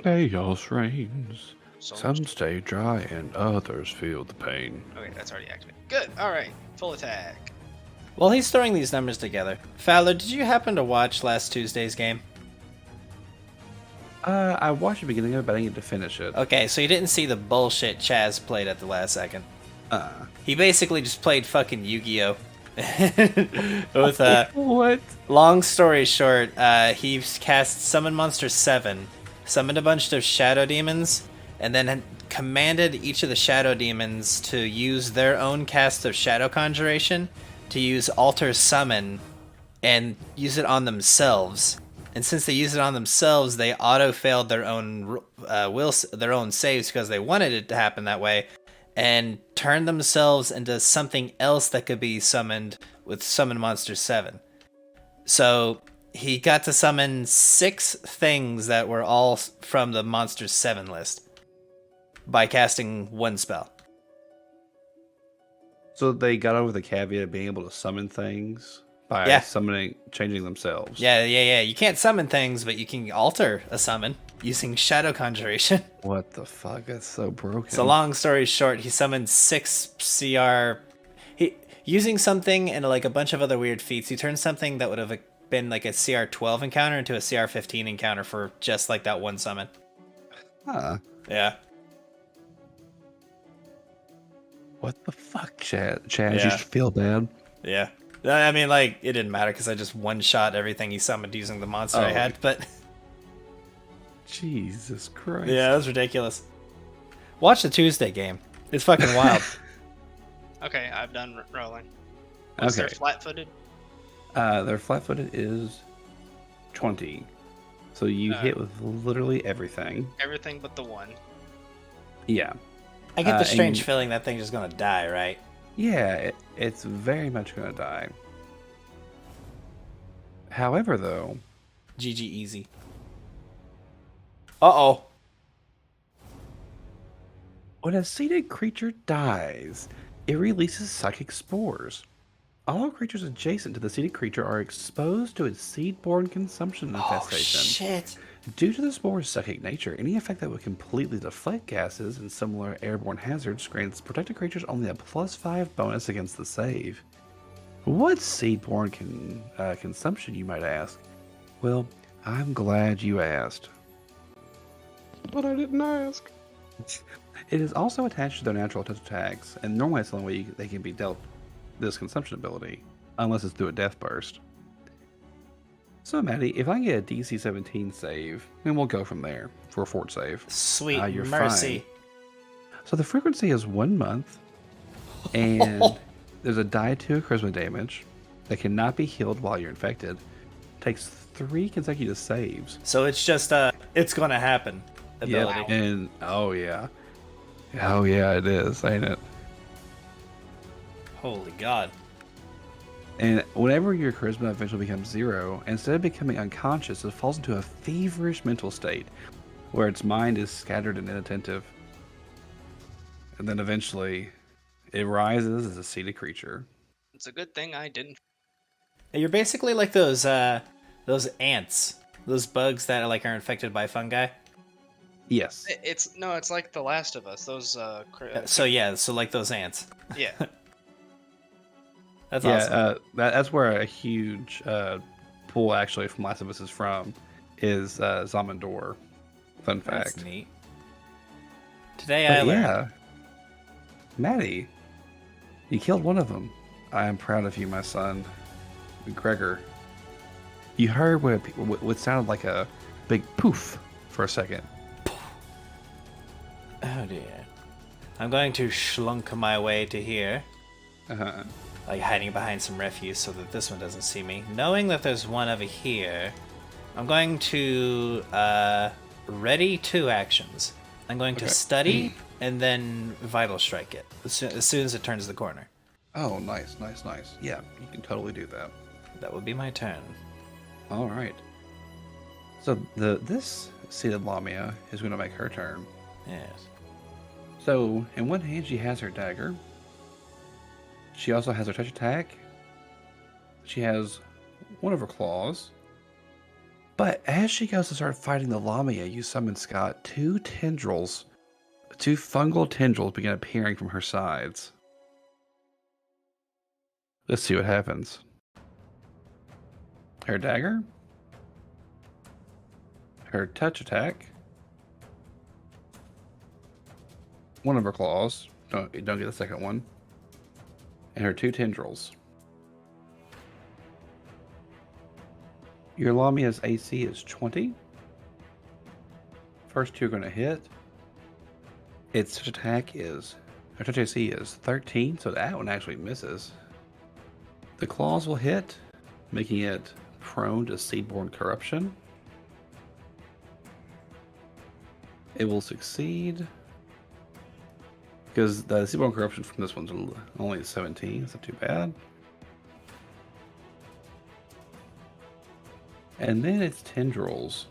Chaos reigns. So Some stay dry and others feel the pain. okay, that's already activated. Good. All right, full attack. While he's throwing these numbers together, Fowler, did you happen to watch last Tuesday's game? I watched the beginning of it, but I didn't get to finish it. Okay, so you didn't see the bullshit Chaz played at the last second. He basically just played fucking Yu-Gi-Oh! With What? long story short, he cast Summon Monster 7, summoned a bunch of Shadow Demons, and then commanded each of the Shadow Demons to use their own cast of Shadow Conjuration to use Alter Summon and use it on themselves. And since they used it on themselves, they auto-failed their own their own saves because they wanted it to happen that way, and turned themselves into something else that could be summoned with Summon Monster 7. So he got to summon 6 things that were all from the Monster 7 list by casting one spell. So they got over the caveat of being able to summon things by changing themselves. Yeah. You can't summon things, but you can alter a summon using Shadow Conjuration. What the fuck? That's so broken. So long story short, he summoned 6 CR. Using something and like a bunch of other weird feats, he turned something that would have been like a CR 12 encounter into a CR 15 encounter for just like that one summon. Huh. Yeah. What the fuck, Chaz? Yeah. You should feel bad. Yeah. I mean, like, it didn't matter because I just one-shot everything he summoned using the monster I had, but... Jesus Christ. Yeah, that was ridiculous. Watch the Tuesday game. It's fucking wild. Okay, I've done rolling. What's their flat-footed? Their flat-footed is 20. So you hit with literally everything. Everything but the one. Yeah. I get the strange feeling that thing's just gonna die, right? Yeah, it's very much gonna die. However, though... GG easy. Uh-oh. When a seeded creature dies, it releases psychic spores. All creatures adjacent to the seeded creature are exposed to its seed-borne consumption infestation. Oh, shit. Due to the spore's psychic nature, any effect that would completely deflect gases and similar airborne hazards grants protected creatures only a +5 bonus against the save. What's seed-borne consumption, you might ask? Well, I'm glad you asked. But I didn't ask. It is also attached to their natural attacks, and normally it's the only way they can be dealt this consumption ability, unless it's through a death burst. So, Maddie, if I get a DC 17 save, then we'll go from there for a fort save. Sweet You're mercy. Fine. So the frequency is 1 month, and there's a die 2 charisma damage that cannot be healed while you're infected. Takes 3 consecutive saves. So it's just it's gonna happen ability. Yep. And oh yeah, it is, ain't it? Holy God. And whenever your charisma eventually becomes 0, instead of becoming unconscious, it falls into a feverish mental state where its mind is scattered and inattentive. And then eventually it rises as a seated creature. It's a good thing I didn't. You're basically like those ants, those bugs that are infected by fungi. Yes. It's like The Last of Us. Those So like those ants. Yeah. That's awesome. That's where a huge pool actually from Last of Us is from is Zamindor. Fun fact. That's neat. Today But I learned. yeah, Maddie, you killed one of them. I am proud of you, my son, Gregor. You heard what sounded like a big poof for a second. Oh dear. I'm going to slunk my way to here, Uh-huh. like hiding behind some refuse so that this one doesn't see me. Knowing that there's one over here, I'm going to ready 2 actions. I'm going to study and then vital strike it as soon as it turns the corner. Oh, nice. Yeah, you can totally do that. That would be my turn. All right. So this seated Lamia is going to make her turn. Yes. So in one hand she has her dagger. She also has her touch attack. She has one of her claws. But as she goes to start fighting the Lamia, you summon, Scott, 2 fungal tendrils begin appearing from her sides. Let's see what happens. Her dagger. Her touch attack. One of her claws. Don't get the second one. And her 2 tendrils. Your Lamia's AC is 20. First 2 are going to hit. Its touch attack is... Her touch AC is 13, so that one actually misses. The claws will hit, making it prone to seedborne corruption. It will succeed. Because the seedborne corruption from this one's only 17, it's not too bad. And then it's tendrils.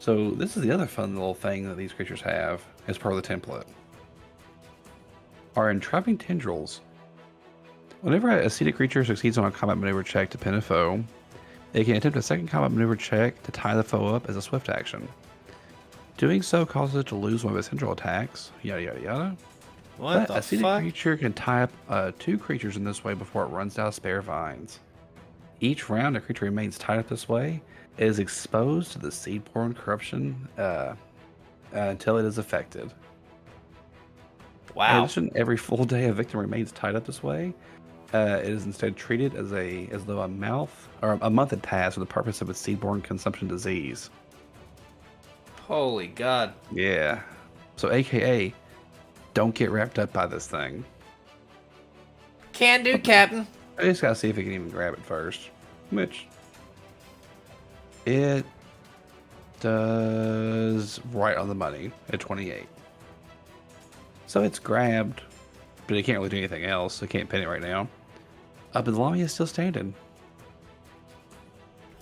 So this is the other fun little thing that these creatures have as part of the template. Are entrapping tendrils. Whenever a seated creature succeeds on a combat maneuver check to pin a foe, it can attempt a second combat maneuver check to tie the foe up as a swift action. Doing so causes it to lose one of its tendril attacks, yada yada yada. What But the a seated fuck? creature can tie up 2 creatures in this way before it runs out of spare vines. Each round a creature remains tied up this way, it is exposed to the seedborne corruption until it is affected. In Wow. addition, every full day a victim remains tied up this way, it is instead treated as though a month had passed for the purpose of its seedborne consumption disease. Holy God. Yeah. So AKA, don't get wrapped up by this thing. Can do, Captain. I just gotta see if it can even grab it first. Which it does right on the money at 28. So it's grabbed, but it can't really do anything else. It can't pin it right now. But the Lamia is still standing.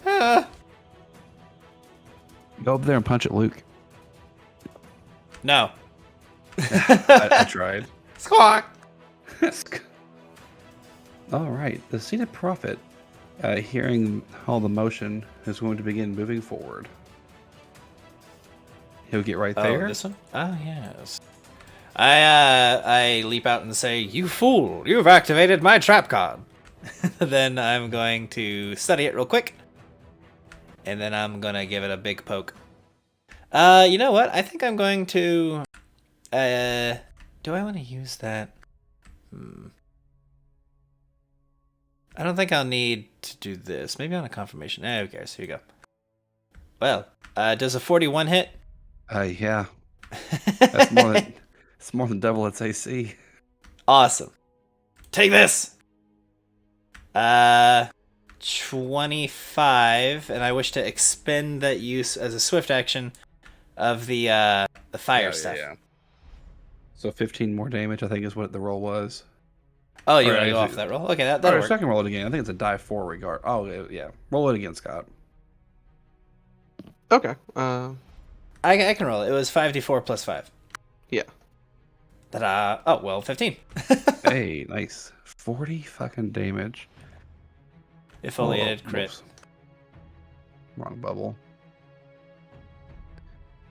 Ah. Go up there and punch it, Luke. No. I tried. Squawk. All right. The seated prophet, hearing all the motion, is going to begin moving forward. He'll get right there. Oh, this one? Oh, yes. I leap out and say, "You fool! You've activated my trap card." Then I'm going to study it real quick, and then I'm gonna give it a big poke. You know what? I think I'm going to. Do I want to use that? I don't think I'll need to do this. Maybe on a confirmation. Who cares? Here you go. Well, does a 41 hit? Yeah. That's more than it's more than double its AC. Awesome. Take this. 25, and I wish to expend that use as a swift action of the fire stuff. Yeah. So 15 more damage, I think, is what the roll was. Oh, you Or want to go actually- off that roll? Okay, that'll Alright, work. so I can roll it again. I think it's a die 4 regard. Oh, yeah. Roll it again, Scott. Okay. I can roll it. It was 5d4 plus 5. Yeah. Ta-da. Oh, well, 15. Hey, nice. 40 fucking damage. If only it Oh, had crit. whoops. Wrong bubble.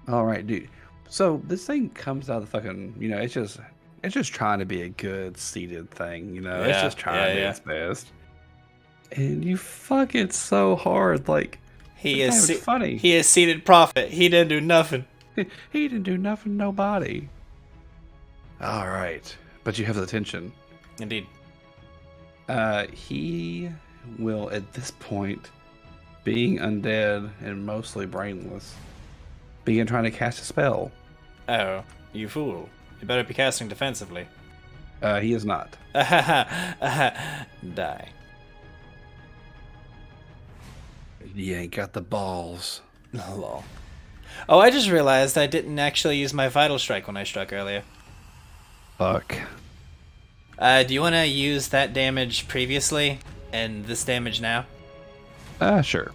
Alright, dude. So this thing comes out of the fucking, it's just trying to be a good seated thing, It's Yeah, just trying to do yeah. its best. And you fuck it so hard, like He it's is not even funny. He is seated prophet. He didn't do nothing. He didn't do nothing, nobody. All right, but you have the attention. Indeed. He will, at this point, being undead and mostly brainless, begin trying to cast a spell. Oh, you fool. You better be casting defensively. He is not. Die. He ain't got the balls. Lol. Oh, I just realized I didn't actually use my Vital Strike when I struck earlier. Fuck. Do you want to use that damage previously and this damage now? Sure.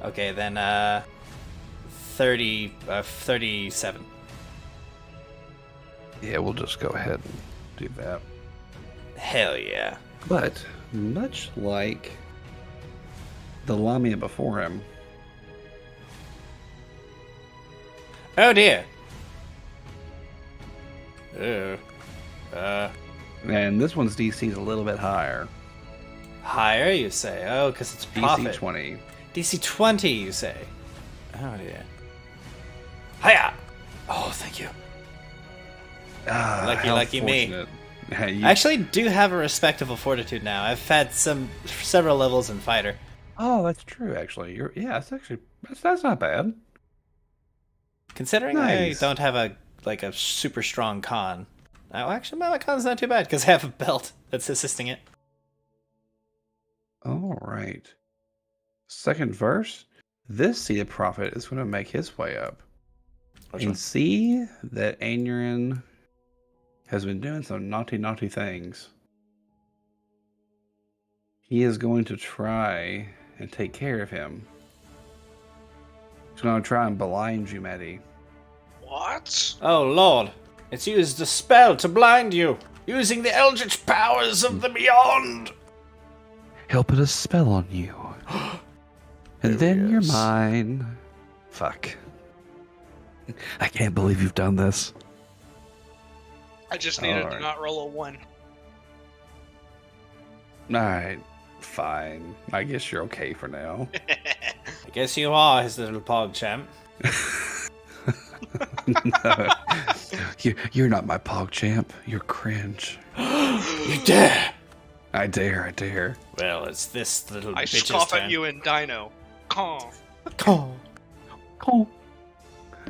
Okay, then 37. Yeah, we'll just go ahead and do that. Hell yeah. But, much like the Lamia before him, Oh dear. Ew. and this one's DC is a little bit higher. Higher, you say? Oh, because it's DC profit. 20. DC 20, you say? Oh dear. Hiya! Oh, thank you. Lucky, How lucky me. fortunate. I actually do have a respectable fortitude now. I've had several levels in fighter. Oh, that's true. Actually, that's not bad. Considering Nice. I don't have a super strong con. Oh, actually, my con's not too bad because I have a belt that's assisting it. All right. Second verse. This seated prophet is going to make his way up Which and one? see that Anurin has been doing some naughty things. He is going to try and take care of him. He's going to try and blind you, Maddie. What? Oh lord, it's used a spell to blind you, using the eldritch powers of the beyond. He'll put a spell on you. And then you're Yes. mine. Fuck. I can't believe you've done this. I just needed to Alright. not roll a 1. Alright, fine. I guess you're okay for now. I guess you are his little pog champ. No. You're not my pog champ. You're cringe. You dare! I dare. Well, it's this little I bitch's scoff turn. at you in Dino. Caw. Cool. Cool.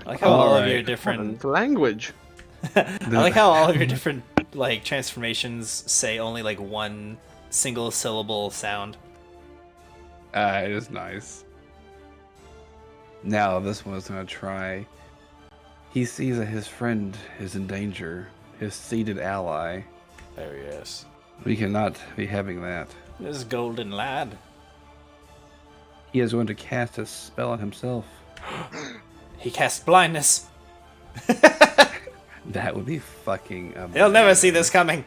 I like how all of your Alright. different Language. I like how all of your different like transformations say only like one single syllable sound. It is nice. Now this one's gonna try. He sees that his friend is in danger. His seated ally. Oh yes. We cannot be having that. This golden lad. He is going to cast a spell on himself. He casts blindness. That would be fucking amazing. He'll never see this coming.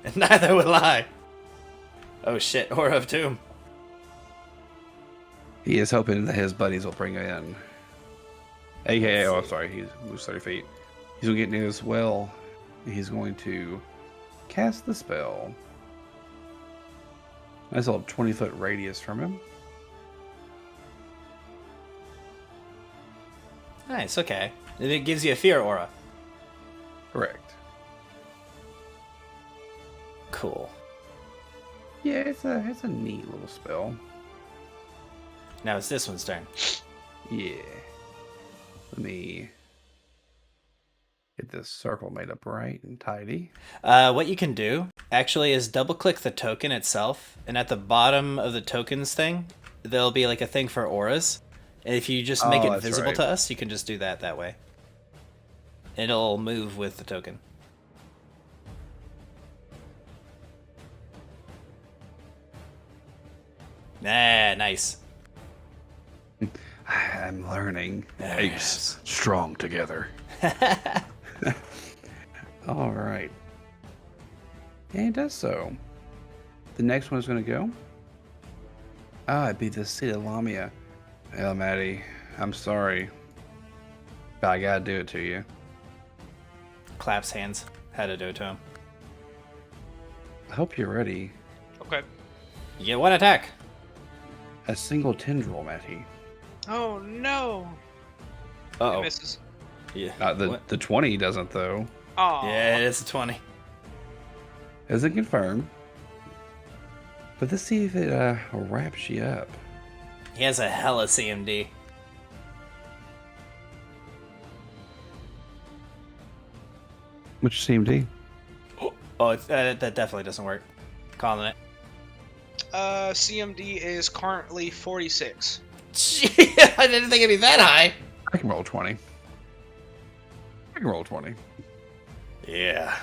And neither will I. Oh shit, Aura of Doom. He is hoping that his buddies will bring it in. AKA, oh, I'm sorry, he's moves 30 feet. He's going to get near as well. He's going to cast the spell. Nice little 20-foot radius from him. Nice, okay. And it gives you a fear aura. Correct. Cool. Yeah, it's a neat little spell. Now it's this one's turn. Yeah. Let me get this circle made up right and tidy. What you can do, actually, is double-click the token itself, and at the bottom of the tokens thing, there'll be like a thing for auras. And if you just make Oh, it that's visible right. to us, you can just do that way. It'll move with the token. Ah, nice. I'm learning. Yes. Apes strong together. All right. And it does so. The next one is going to go. It'd be the seated Lamia. Hell, Maddie, I'm sorry. But I gotta do it to you. Claps hands. Had to do it to him. I hope you're ready. Okay. You get 1 attack. A single tendril, Matty. Oh no! It Uh-oh. misses. Yeah. The 20 doesn't, though. Oh. Yeah, it is a 20. Isn't confirmed. But let's see if it wraps you up. He has a hella CMD. Which CMD? Oh, that definitely doesn't work. Calling it. CMD is currently 46. Gee, I didn't think it'd be that high. I can roll 20. I can roll 20. Yeah.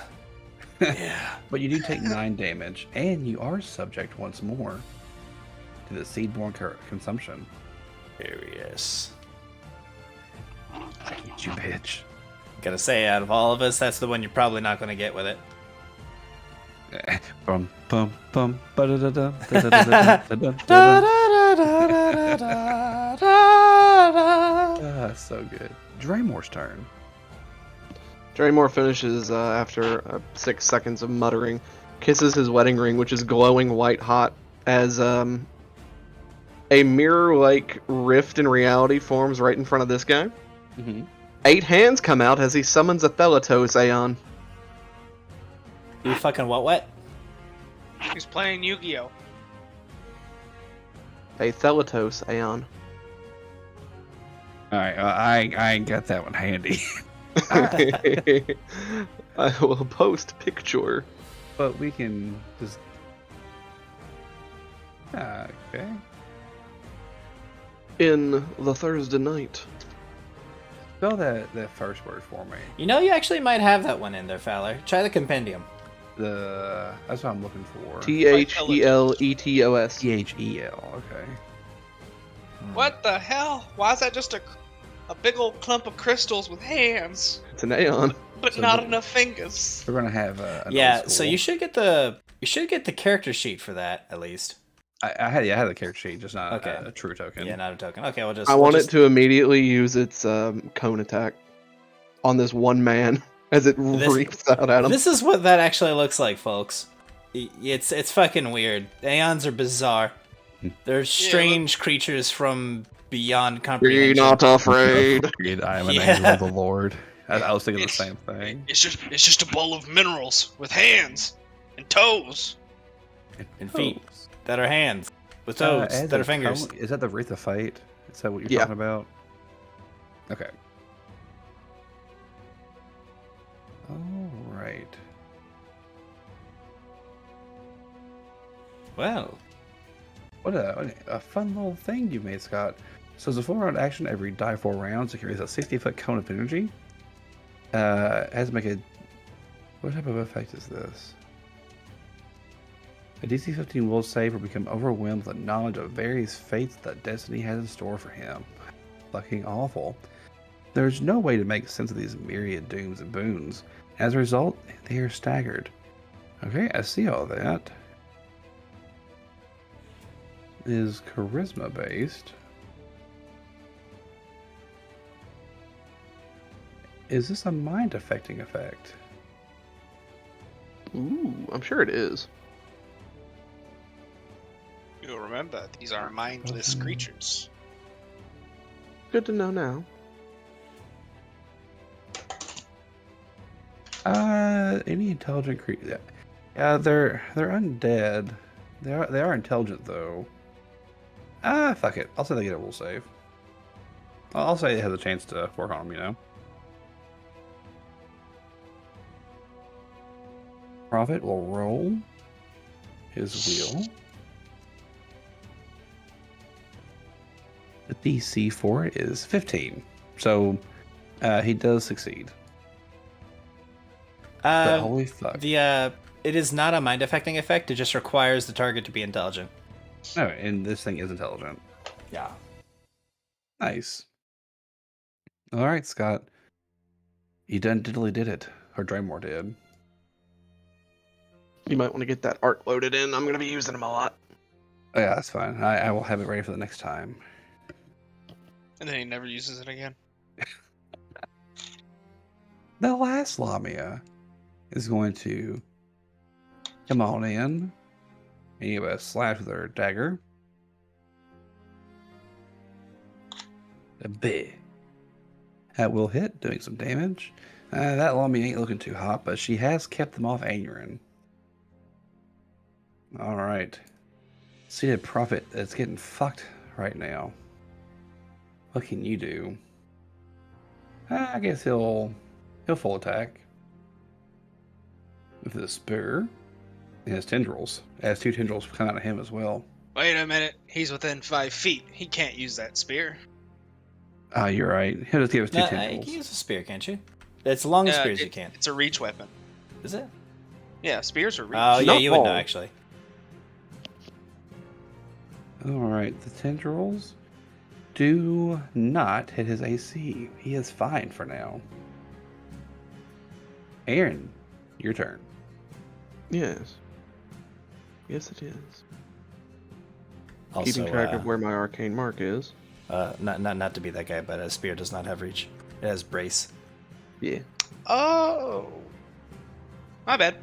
Yeah. But you do take 9 damage, and you are subject once more to the seedborne consumption. Here he is. I get you, bitch. Gotta say, out of all of us, that's the one you're probably not gonna get with it. Bum bum bum ba da da da da da da da da. So good. Draymore's turn. Draymore finishes after 6 seconds of muttering, kisses his wedding ring, which is glowing white hot, as a mirror-like rift in reality forms right in front of this guy. Mm-hmm. 8 hands come out as he summons a Thelatos Aeon. You fucking what? He's playing Yu-Gi-Oh! A Thelatos Aeon. Alright, I ain't got that one handy. I will post picture. But we can just... Okay. In the Thursday night. Spell that first word for me. You know, you actually might have that one in there, Fowler. Try the compendium. That's what I'm looking for. Theletos. Thel, okay. What the hell? Why is that just a big old clump of crystals with hands, It's an Aeon. but So not the- enough fingers? We're gonna have an Yeah, old so school. you should get the character sheet for that at least. I had the character sheet, just not Okay. a true token. Yeah, not a token. Okay, we'll just. I we'll want just- it to immediately use its cone attack on this one man as it reaps out at him. This is what that actually looks like, folks. It's fucking weird. Aeons are bizarre. They're strange creatures from beyond Be comprehension. not afraid. I am an Yeah. angel of the Lord. I was thinking the same thing. It's just a bowl of minerals with hands and toes. And feet that are hands with Oh. toes As that a are fingers. cone- Is that the Wreath of Fate? Is that what you're Yeah. talking about? Okay. All right. Well, What a fun little thing you made, Scott. So as a 4-round action, every die 4 rounds, it carries a 60-foot cone of energy. Has to make a... What type of effect is this? A DC 15 will save or become overwhelmed with the knowledge of various fates that destiny has in store for him. Fucking awful. There's no way to make sense of these myriad dooms and boons. As a result, they are staggered. Okay, I see all that. Is charisma based. Is this a mind affecting effect? Ooh, I'm sure it is. You'll remember, these are mindless creatures. Good to know now. Any intelligent creature? Yeah, they're undead. They are intelligent though. Fuck it. I'll say they get a will save. I'll say it has a chance to work on them. You know. Prophet will roll his wheel. The DC for it is 15, so he does succeed. But holy fuck! It is not a mind affecting effect. It just requires the target to be intelligent. No, and this thing is intelligent. Yeah. Nice. All right, Scott. You done diddly did it, or Draymore did. You might want to get that art loaded in. I'm going to be using them a lot. Oh, yeah, that's fine. I will have it ready for the next time. And then he never uses it again. The last Lamia is going to come on in And you have a slash with her dagger. A bit. That will hit, doing some damage. That Lummy ain't looking too hot, but she has kept them off Aaron. Alright. Seated Prophet is getting fucked right now. What can you do? I guess he'll full attack. With the spear. And his tendrils. Has 2 tendrils come out of him as well. Wait a minute. He's within 5 feet. He can't use that spear. Ah, you're right. He'll just give us 2 You tendrils. can use a spear, can't you? It's long spears you can't. It's a reach weapon. Is it? Yeah, spears are reach. Oh, yeah, Not you would know, ball. actually. Alright, the tendrils do not hit his AC. He is fine for now. Aaron, your turn. Yes. Yes, it is. Also, Keeping track of where my arcane mark is. not to be that guy, but a spear does not have reach. It has brace. Yeah. Oh. My bad.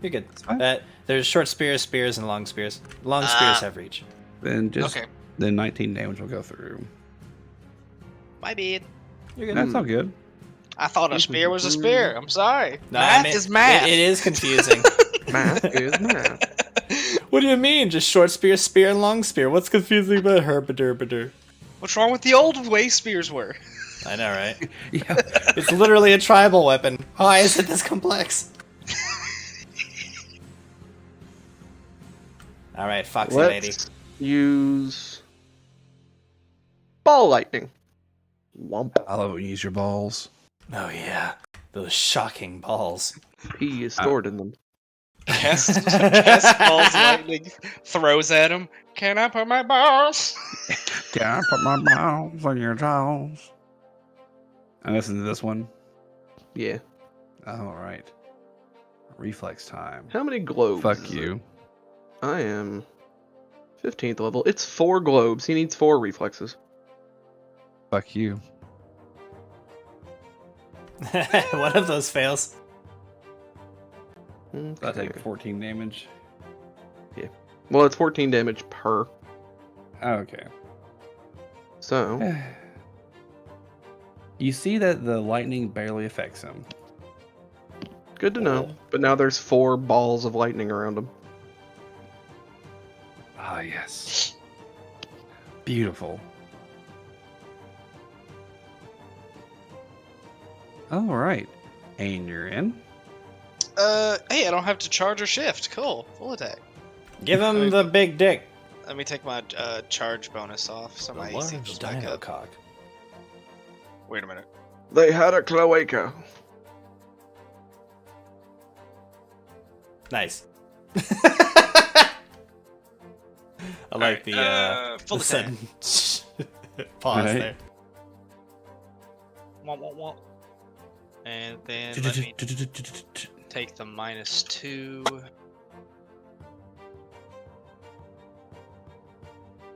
You're good. fine. There's short spears, spears, and long spears. Long spears have reach. Then just Okay. the 19 damage will go through. My bad. You're good. That's all good. I thought a spear was a spear. I'm sorry. No, math I mean, is math. It is confusing. Math is math. What do you mean? Just short spear, spear, and long spear. What's confusing about herbader? What's wrong with the old way spears were? I know, right? Yeah. It's literally a tribal weapon. Why is it this complex? All right, Foxy Lady. Let's use ball lightning. Womp. I love when you use your balls. Oh yeah, those shocking balls. He is stored in them. Cast balls lightning. Throws at him. Can I put my balls? Can I put my balls on your jaws? And listen to this one. Yeah. Alright. Reflex time. How many globes? Fuck is you. it? I am 15th level. It's 4 globes. He needs 4 reflexes. Fuck you. One of those fails. I Okay. take 14 damage. Well, it's 14 damage per. Okay. So, You see that the lightning barely affects him. good to know. But now there's 4 balls of lightning around him. Ah, yes. Beautiful. Alright. And you're in. Hey, I don't have to charge or shift. Cool. Full attack. Give him the big dick. Let me take my charge bonus off so The my AC large goes back dino up. cock. Wait a minute. They had a cloaca. Nice. I like full the attack. sudden pause Right. there. Womp, womp, womp. And then let me take the -2.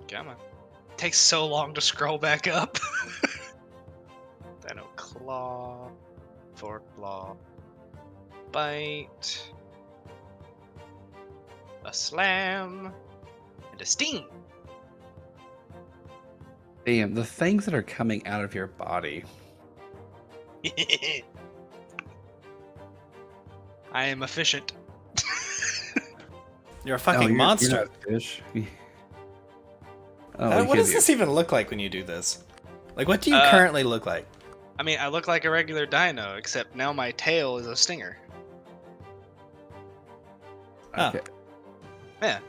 Come on. Takes so long to scroll back up. Then a claw, fork claw, bite, a slam, and a sting. Damn, the things that are coming out of your body. I am efficient. You're a fucking monster. You're not fish. Oh, What you does could this even look like when you do this? Like, what do you currently look like? I mean, I look like a regular dino, except now my tail is a stinger. be. Oh. Okay. Yeah.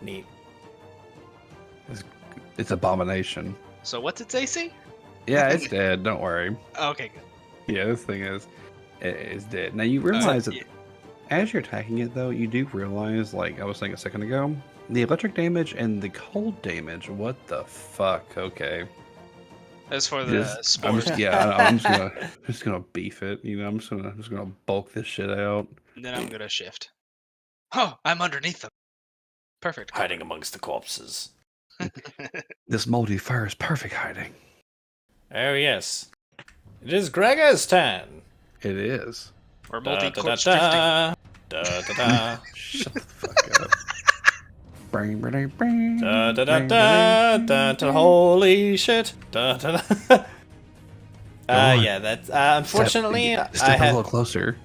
Neat. It's abomination. So what's its AC? Yeah, it's dead. Don't worry. Okay, good. Yeah, this thing is dead. Now you realize that yeah. as you're attacking it, though, you do realize, like I was saying a second ago, the electric damage and the cold damage. What the fuck? Okay. As for the I'm spores, just, I'm just gonna beef it. You know, I'm just gonna bulk this shit out. then I'm gonna shift. Oh, I'm underneath them. Perfect. Hiding amongst the corpses. This moldy fur is perfect hiding. Oh, yes. It is Gregor's turn. It is. We're Da, multi-corpse da, da, drifting. da. Da da da. Shut the fuck up. Bring, bring, bring, Da da da bring, da bring, da da. bring. Holy shit. Da da da. Go on. Yeah, that's unfortunately Step a little closer.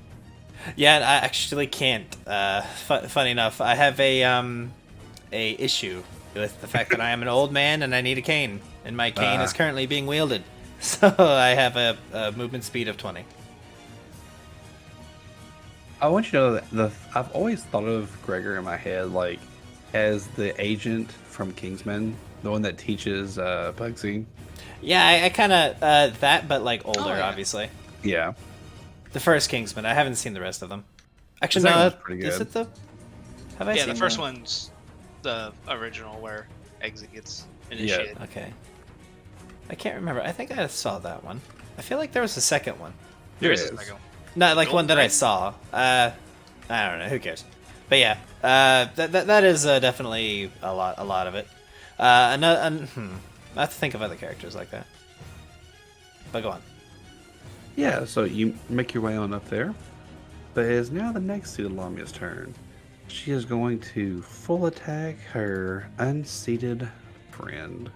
Yeah, I actually can't. Funny enough, I have a issue with the fact that I am an old man and I need a cane, and my cane is currently being wielded, so I have a movement speed of 20. I want you to know that I've always thought of Gregor in my head like as the agent from Kingsman, the one that teaches Bugsy. Yeah, I kind of that, but like older, yeah. obviously. Yeah. The first Kingsman. I haven't seen the rest of them. Actually, second no, one's pretty is good. it the? Have I Yeah, seen the first one's the original where Exit gets initiated. Okay. I can't remember. I think I saw that one. I feel like there was a second one. There is It a is. second one. Not like Golden one that I Ring. saw. I don't know. Who cares? But yeah, that is definitely a lot of it. I have to think of other characters like that. But go on. Yeah, so you make your way on up there. But it is now the next seated Lamia's turn. She is going to full attack her unseated friend.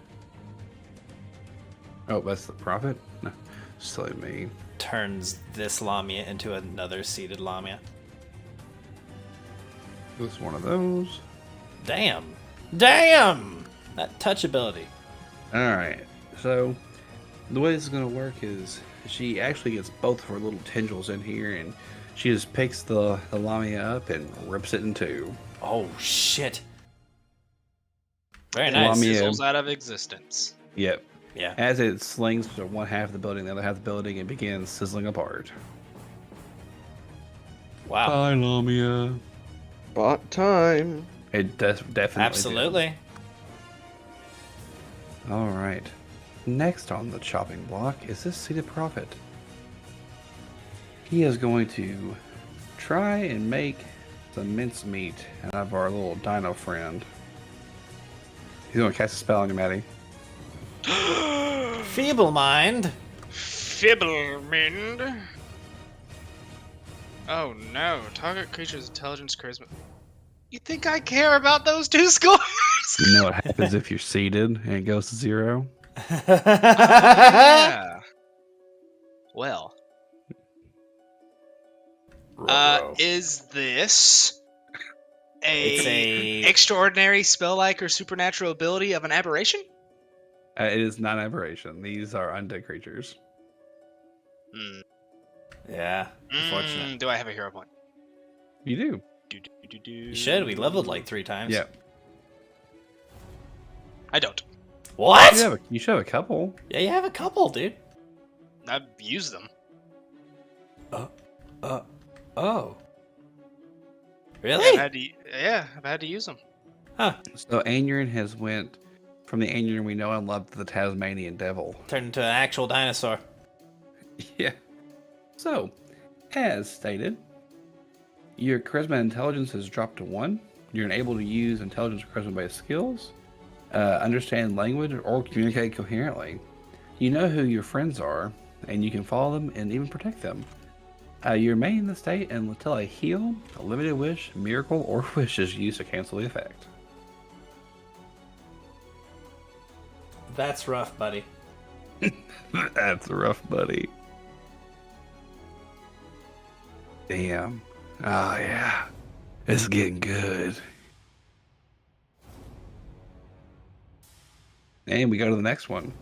Oh, that's the prophet? No, silly me. Turns this Lamia into another seated Lamia. It's one of those. Damn! That touch ability. Alright, so the way this is going to work is she actually gets both of her little tendrils in here and she just picks the Lamia up and rips it in two. Oh shit! Very The nice. Lamia- Sizzles out of existence. Yep. Yeah. As it slings to one half of the building, the other half of the building, it begins sizzling apart. Wow. Bye, Lamia. Bot time. It definitely Absolutely. did. All right. Next on the chopping block is this seated prophet. He is going to try and make some mincemeat out of our little dino friend. He's going to cast a spell on you, Maddie. Feeble mind. Fibblemond. Oh no, target creature's intelligence, charisma. You think I care about those two scores? You know what happens if you're seated and it goes to 0? Yeah. Well, is this It's a- extraordinary spell-like or supernatural ability of an aberration? It is not an aberration. These are undead creatures. Hmm. Yeah. Unfortunate. Do I have a hero point? You do. You should. We leveled like 3 times. Yeah. I don't. What? You should have a couple. Yeah, you have a couple, dude. I've used them. Oh. I've Really? had to use them. Huh. So Aneurin has went from the Aneurin we know and love to the Tasmanian devil. Turned into an actual dinosaur. Yeah. So, as stated, your charisma and intelligence has dropped to 1. You're unable to use intelligence or charisma-based skills, understand language, or communicate coherently. You know who your friends are, and you can follow them and even protect them. You remain in the state until a heal, a limited wish, miracle, or wish is used to cancel the effect. That's rough, buddy. That's rough, buddy. Damn. Oh, yeah. It's getting good. And we go to the next one.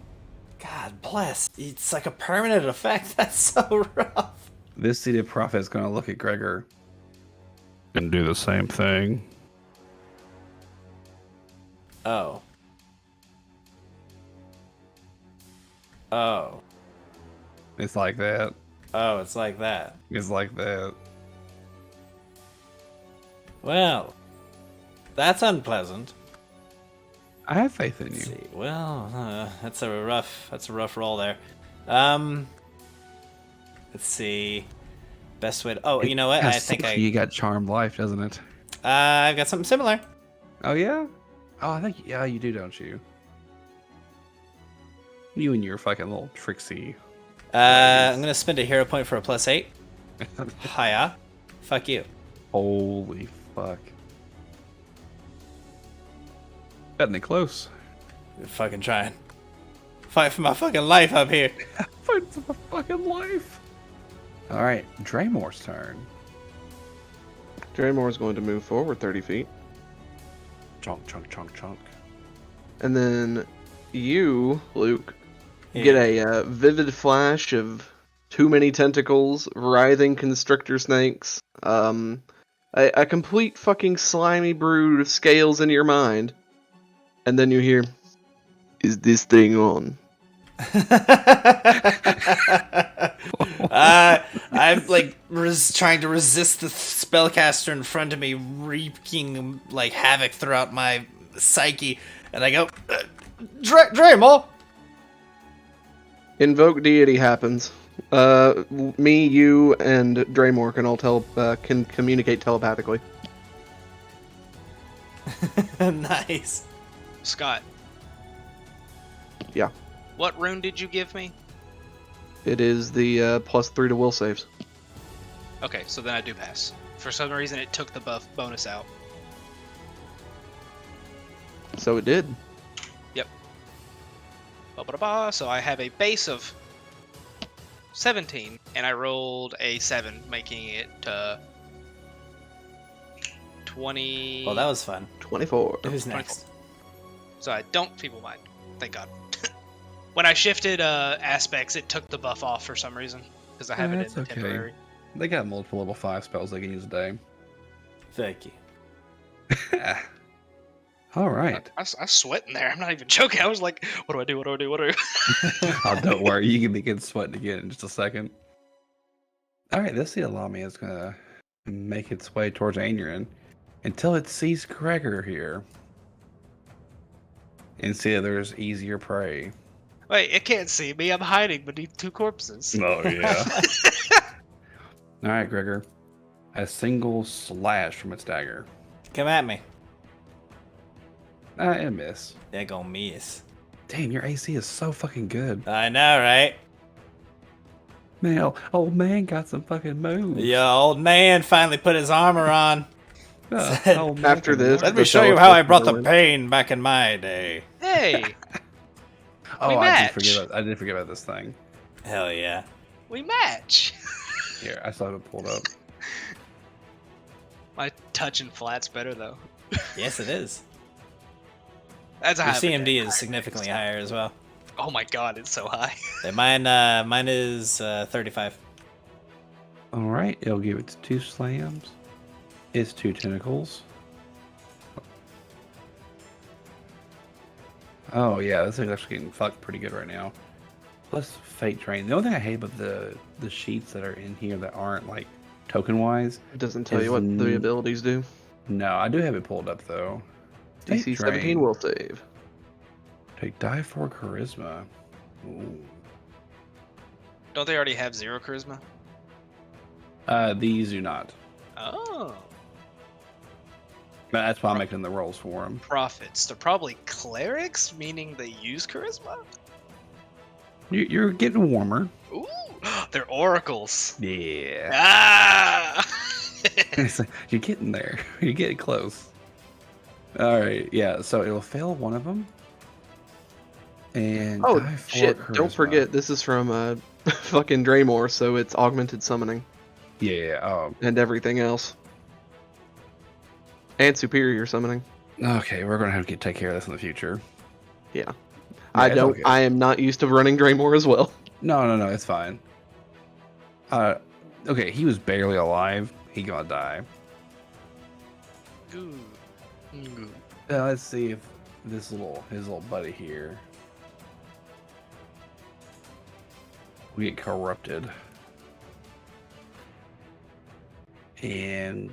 God bless. It's like a permanent effect. That's so rough. This seated prophet is going to look at Gregor and do the same thing. Oh. Oh. It's like that. Oh, it's like that. It's like that. Well, that's unpleasant. I have faith in Let's you. see. Well, that's a rough roll there. Let's see. Best way to. Oh, you know what? I think You got charmed life, doesn't it? I've got something similar. Oh, yeah? Oh, I think, yeah, you do, don't you? You and your fucking little tricksy. I'm gonna spend a hero point for a +8. Hiya. Fuck you. Holy fuck. Getting it close. You're fucking trying. Fight for my fucking life up here. Fight for my fucking life. Alright, Draymor's turn. Draymore is going to move forward 30 feet. Chunk, chunk, chunk, chunk. And then you, Luke, Yeah. get a vivid flash of too many tentacles, writhing constrictor snakes, a complete fucking slimy brood of scales in your mind. And then you hear, "Is this thing on?" I'm like trying to resist the spellcaster in front of me, wreaking like havoc throughout my psyche, and I go, Draymore. Invoke deity happens. Me, you, and Draymore can all can communicate telepathically. Nice. Scott. Yeah. What rune did you give me? It is the +3 to will saves. Okay, so then I do pass. For some reason, it took the buff bonus out. So it did. Yep. Ba-ba-da-ba. So I have a base of 17, and I rolled a 7, making it 20. Well, that was fun. 24. Who's next? 24. So I don't feeble mind. Thank God. When I shifted aspects, it took the buff off for some reason because I have it in That's the okay. temporary. They got multiple level 5 spells they can use a day. Thank you. Alright. I sweat in there. I'm not even joking. I was like, what do I do? What do I do? What do I do? Oh, don't worry. You can begin sweating again in just a second. Alright, this Alami is going to make its way towards Adrian until it sees Gregor here. And see that there's easier prey. Wait, it can't see me. I'm hiding beneath 2 corpses. Oh, yeah. Alright, Gregor. A single slash from its dagger. Come at me. It miss. They're gonna miss. Damn, your AC is so fucking good. I know, right? Man, old man got some fucking moves. Your old man finally put his armor on. Old man After can this, work. Let me The show you how I teleport's brought the going. pain back in my day. Hey, Oh, we I did match. forget about this thing. Hell yeah. we match. Here, I still have it pulled up. My touch and flat's better though. Yes, it is. That's a Your high CMD is significantly higher as well. Oh my god, it's so high. Yeah, mine is 35. All right, it'll give it 2 slams. It's 2 tentacles. Oh yeah, this thing's actually getting fucked pretty good right now. Plus Fate Drain. The only thing I hate about the sheets that are in here that aren't like token wise. It doesn't tell you what the abilities do. No, I do have it pulled up though. Fate DC Drain. 17 will save. Take die for charisma. Ooh. Don't they already have 0 charisma? These do not. Oh. That's why I'm making the rolls for them. Prophets. They're probably clerics, meaning they use charisma? You're getting warmer. Ooh, they're oracles. Yeah. Ah! It's like, you're getting there. You're getting close. All right. Yeah. So it'll fail one of them. And Oh die for shit! Don't charisma. forget, this is from fucking Draymore, so it's augmented summoning Yeah. and everything else, and superior summoning. Okay. We're gonna have to take care of this in the future. Yeah, Yeah, I it's don't. okay. I am not used to running Draymore as well. No. It's fine. Okay. He was barely alive. He gonna die. Ooh. Ooh. Let's see if his little buddy here. We get corrupted. And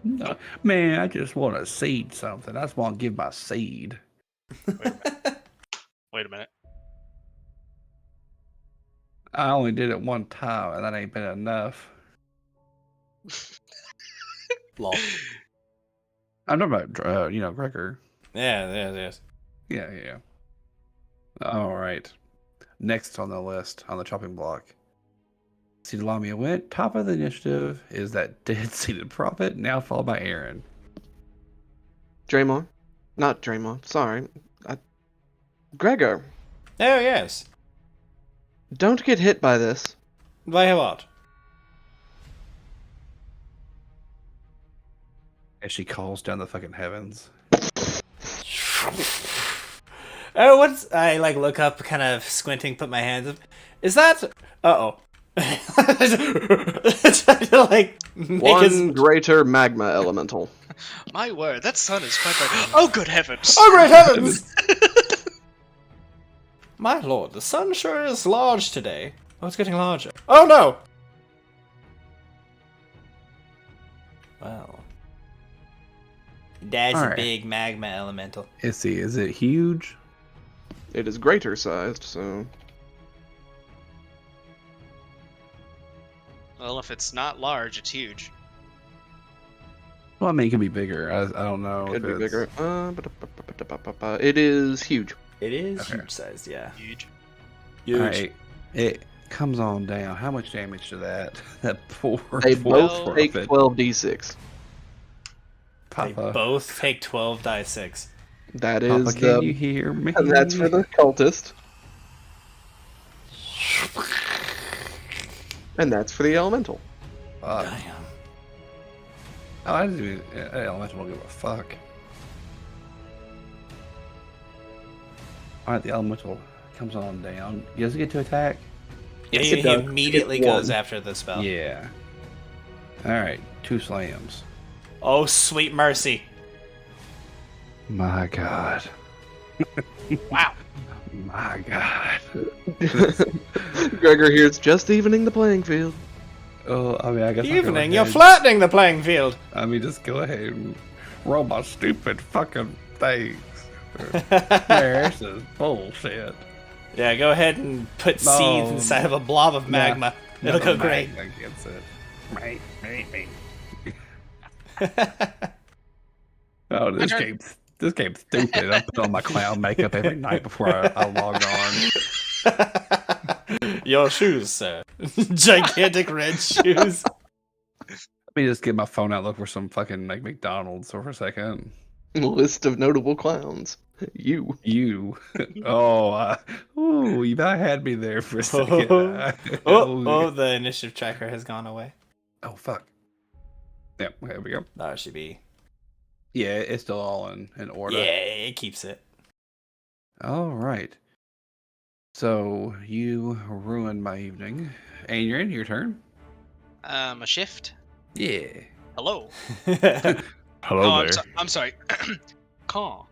no, man, I just want to seed something. I just want to give my seed. Wait a minute. I only did it one time, and that ain't been enough. Lol. I'm talking about, Gregor. Yeah. Yeah. All right. Next on the list, on the chopping block, See, Lamia went. Top of the initiative is that dead-seated prophet, now followed by Aaron. Draymond. Not Draymond, sorry. Gregor, Oh, yes. don't get hit by this. By what? As she calls down the fucking heavens. Oh, what's... I, like, look up, kind of squinting, put my hands up. Is that... Uh-oh. Trying to, like, make One greater magma elemental. My word, that sun is quite bright. Oh, good heavens! Oh, great heavens! My lord, the sun sure is large today. Oh, it's getting larger. Oh, no! Well... That's All a right. big magma elemental. Let's see, is it huge? It is greater sized, so... Well, if it's not large, it's huge. Well, I mean, it can be bigger. I don't know. Could if be it's- bigger. It is huge. It is Okay. huge sized, yeah. Huge. Huge. Alright, it comes on down. How much damage to that? That poor, They poor both take prophet. 12d6. They Papa, both take 12 die 6. That Papa, is can the... you hear me? And that's for the cultist. And that's for the elemental. Fuck. Damn. Oh, I didn't even. Elemental don't give a fuck. Alright, the elemental comes on down. He doesn't get to attack? Yeah, Yes, he it does. immediately It's goes one. after the spell. Yeah. Alright, 2 slams. Oh, sweet mercy. My god. Wow. My god. Gregor here, it's just evening the playing field. Oh, I mean, I guess I'll go Evening, you're ahead. flattening the playing field. I mean, just go ahead and roll my stupid fucking things. This is bullshit. Yeah, go ahead and put No. seeds inside of a blob of magma. It'll go great. Against it. Mate. Oh, this game's stupid. I put on my clown makeup every night before I log on. Your shoes, sir. Gigantic red shoes. Let me just get my phone out, look for some fucking like McDonald's for a second. List of notable clowns. You. You. Oh, ooh, you about had me there for a second. Oh, the initiative tracker has gone away. Oh, fuck. Yep, there we go. That should be. Yeah, it's still all in order. Yeah, it keeps it. All right. So you ruined my evening. Adrian, your turn. A shift. Yeah. Hello. Hello Oh, I'm sorry. Caw.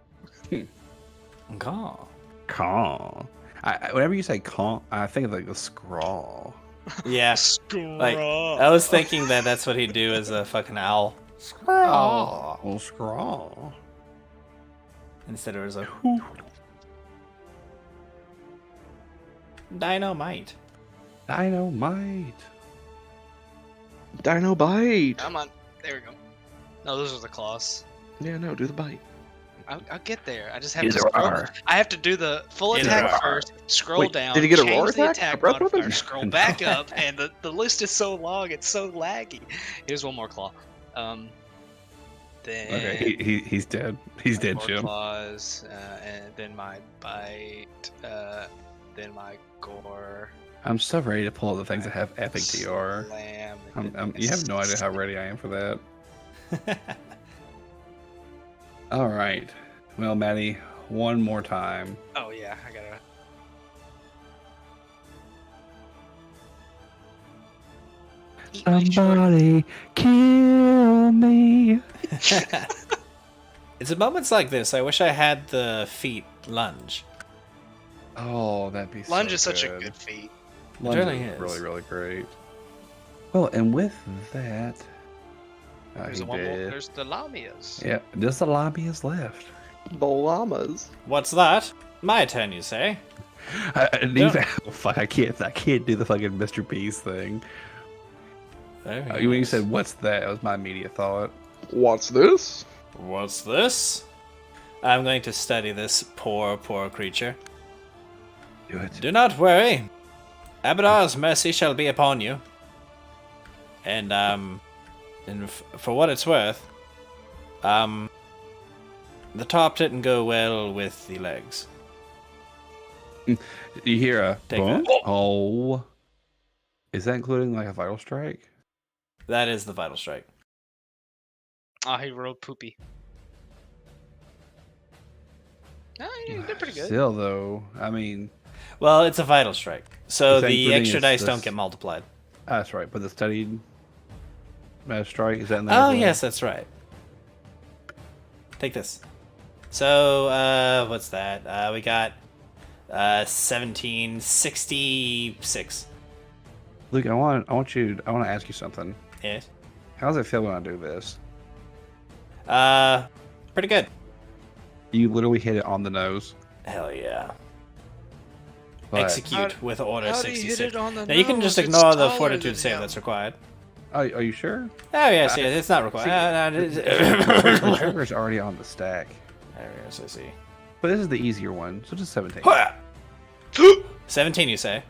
Gone. Caw. Whenever you say caw, I think of like a scrawl. Yeah. Like, I was thinking that's what he'd do as a fucking owl. Oh, well, scrawl. Instead it was like, dynamite. Dynamite. Dino bite. Come on. There we go. No, those are the claws. Yeah, no, do the bite. I'll get there. I just have Either to scroll. or. I have to do the full Either attack or. first, scroll Wait, down, did he get a change roar the attack? A attack breath modifier, weapon? scroll No. back up, and the list is so long, it's so laggy. Here's one more claw. Then Okay, he's dead. He's dead, more Jim. claws, and then my bite, then my gore. I'm so ready to pull all the things that have epic TR. Slam, and then You have no idea how ready I am for that. All right. Well, Maddie, one more time. Oh yeah, I gotta. Eat my short- Somebody kill me. It's at moments like this I wish I had the feat lunge. Oh, that'd be Lunge so is such a good. good feat. Lunge really is is. really, really great. Well, and with that, There's he one more. did. There's the Lamias. Yeah, just the lobby is left. The llamas. What's that? My turn, you say? Oh, fuck! I can't do the fucking Mr. Beast thing. When you said "What's that?" that was my immediate thought. What's this? What's this? I'm going to study this poor creature. Do it. Do not worry. Abadar's mercy shall be upon you. And for what it's worth, the top didn't go well with the legs. You hear a Take bump? that. Oh. Is that including like a vital strike? That is the vital strike. Oh, he rolled poopy. You did pretty good. Still though, I mean, Well, it's a vital strike, so Is that the including extra this- dice don't this- get multiplied. that's right. But the studied strike, is that in there? Oh as well? yes, that's right. Take this. So what's that? We got 1766. Luke, I want to ask you something. Yes. How does it feel when I do this? Pretty good. You literally hit it on the nose. Hell yeah. But, Execute with order How'd he hit 66. it on the Now you can nose? just It's ignore the taller fortitude than save him. that's required. are you sure? Oh yes, yeah, it's not required. The trigger's already on the stack. There it is, I see. But this is the easier one, so just 17. 17, you say?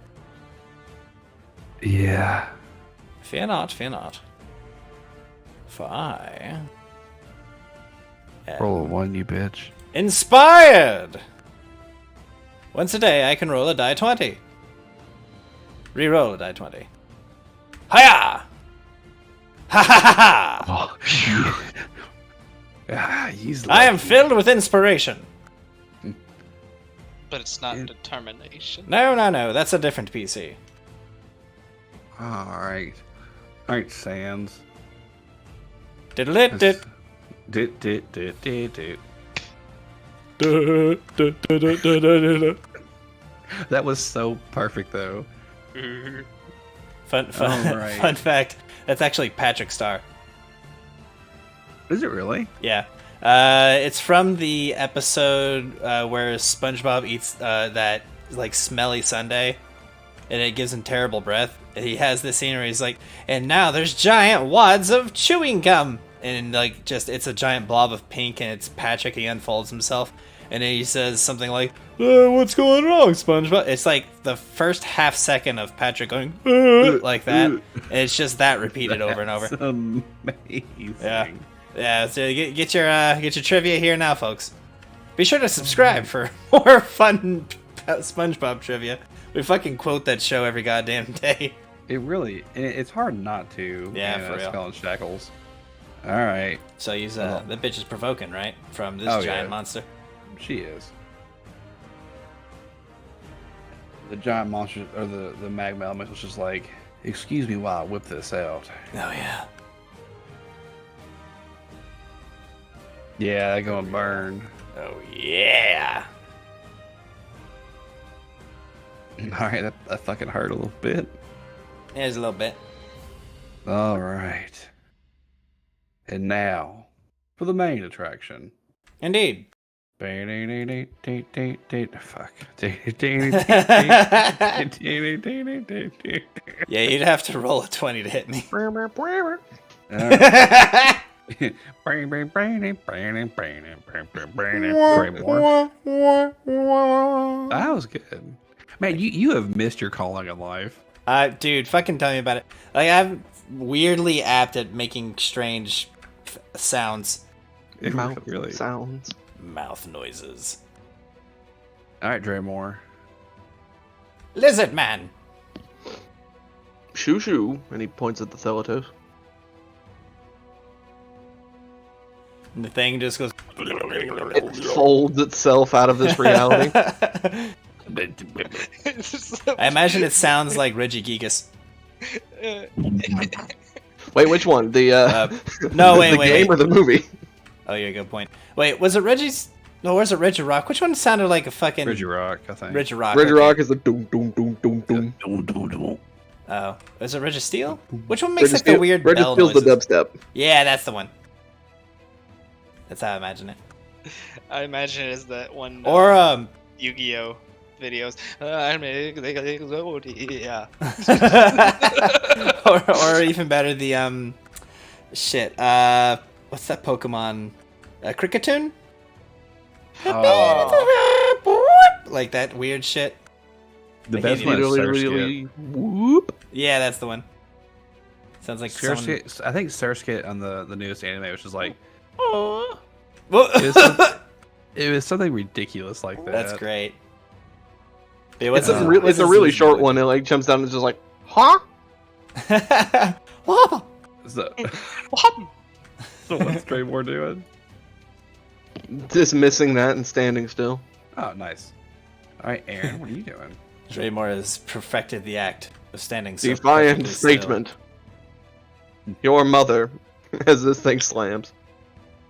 Yeah. Fear not, fear not. For I... am Roll a 1, you bitch. inspired! Once a day, I can roll a die 20. Re-roll a die 20. Hiya! Ha ha ha ha! Oh, he's I am lucky. filled with inspiration. But it's not determination. No, no, no, that's a different PC. Alright. Alright, Sands. Diddle-it-dit. Dit. That was so perfect, though. Fun Alright. fun fact, that's actually Patrick Star. Is it really? Yeah. It's from the episode where SpongeBob eats that like smelly sundae, and it gives him terrible breath. And he has this scene where he's like, "And now there's giant wads of chewing gum," and like just it's a giant blob of pink, and it's Patrick. He unfolds himself, and then he says something like, "What's going wrong, SpongeBob?" It's like the first half second of Patrick going like that, and it's just that repeated over and over. That's amazing. Yeah. Yeah, so get your trivia here now, folks. Be sure to subscribe for more fun SpongeBob trivia. We fucking quote that show every goddamn day. It really, it's hard not to. Yeah, for real. Skull and Shackles. All right, So he's the bitch is provoking, right? From this Oh, giant yeah. monster. she is. The giant monster, or the magma element was just like, excuse me while I whip this out. Oh yeah. Yeah, they're gonna burn. Oh yeah. All right, that fucking hurt a little bit. There's a little bit. All right. And now, for the main attraction. Indeed. Fuck. Yeah, you'd have to roll a 20 to hit me. That was good. Man, you have missed your calling in life. Dude, fucking tell me about it. Like, I'm weirdly apt at making strange sounds. It Mouth really. sounds. Mouth noises. All right, Draymore. Lizard man! Shoo shoo, and he points at the Thelatos. And the thing just goes. It folds itself out of this reality. I imagine it sounds like Reggie Gigas. Wait, which one? The No, wait, the wait, game wait. or the movie? Oh, yeah, good point. Wait, was it Reggie's? No, where's it Reggie Rock? Which one sounded like a fucking Reggie Rock, I think. Reggie Rock? Reggie okay. Rock is the doom doom doom doom doom. Oh, is it Reggie Steel? Which one makes Reggie like the Steel- weird Reggie bell Steele's noises? the dubstep. Yeah, that's the one. That's how I imagine it. I imagine it as that one Or Yu-Gi-Oh videos. Yeah. or even better, the shit. What's that Pokemon? Cricketune? Oh, Like that weird shit. the Like best he one is Really, Surskit. really, whoop. Yeah, that's the one. Sounds like someone... Surskit, I think Surskit on the newest anime was just like, Oh. it was something ridiculous like that. That's great. Yeah, It's a really short one. It like jumps down and is just like, huh? So, What? so what's Draymore doing? Dismissing that and standing still. Oh, nice. All right, Aaron, what are you doing? Draymore has perfected the act of standing so Defiant perfectly still. statement. Your mother, as this thing slams.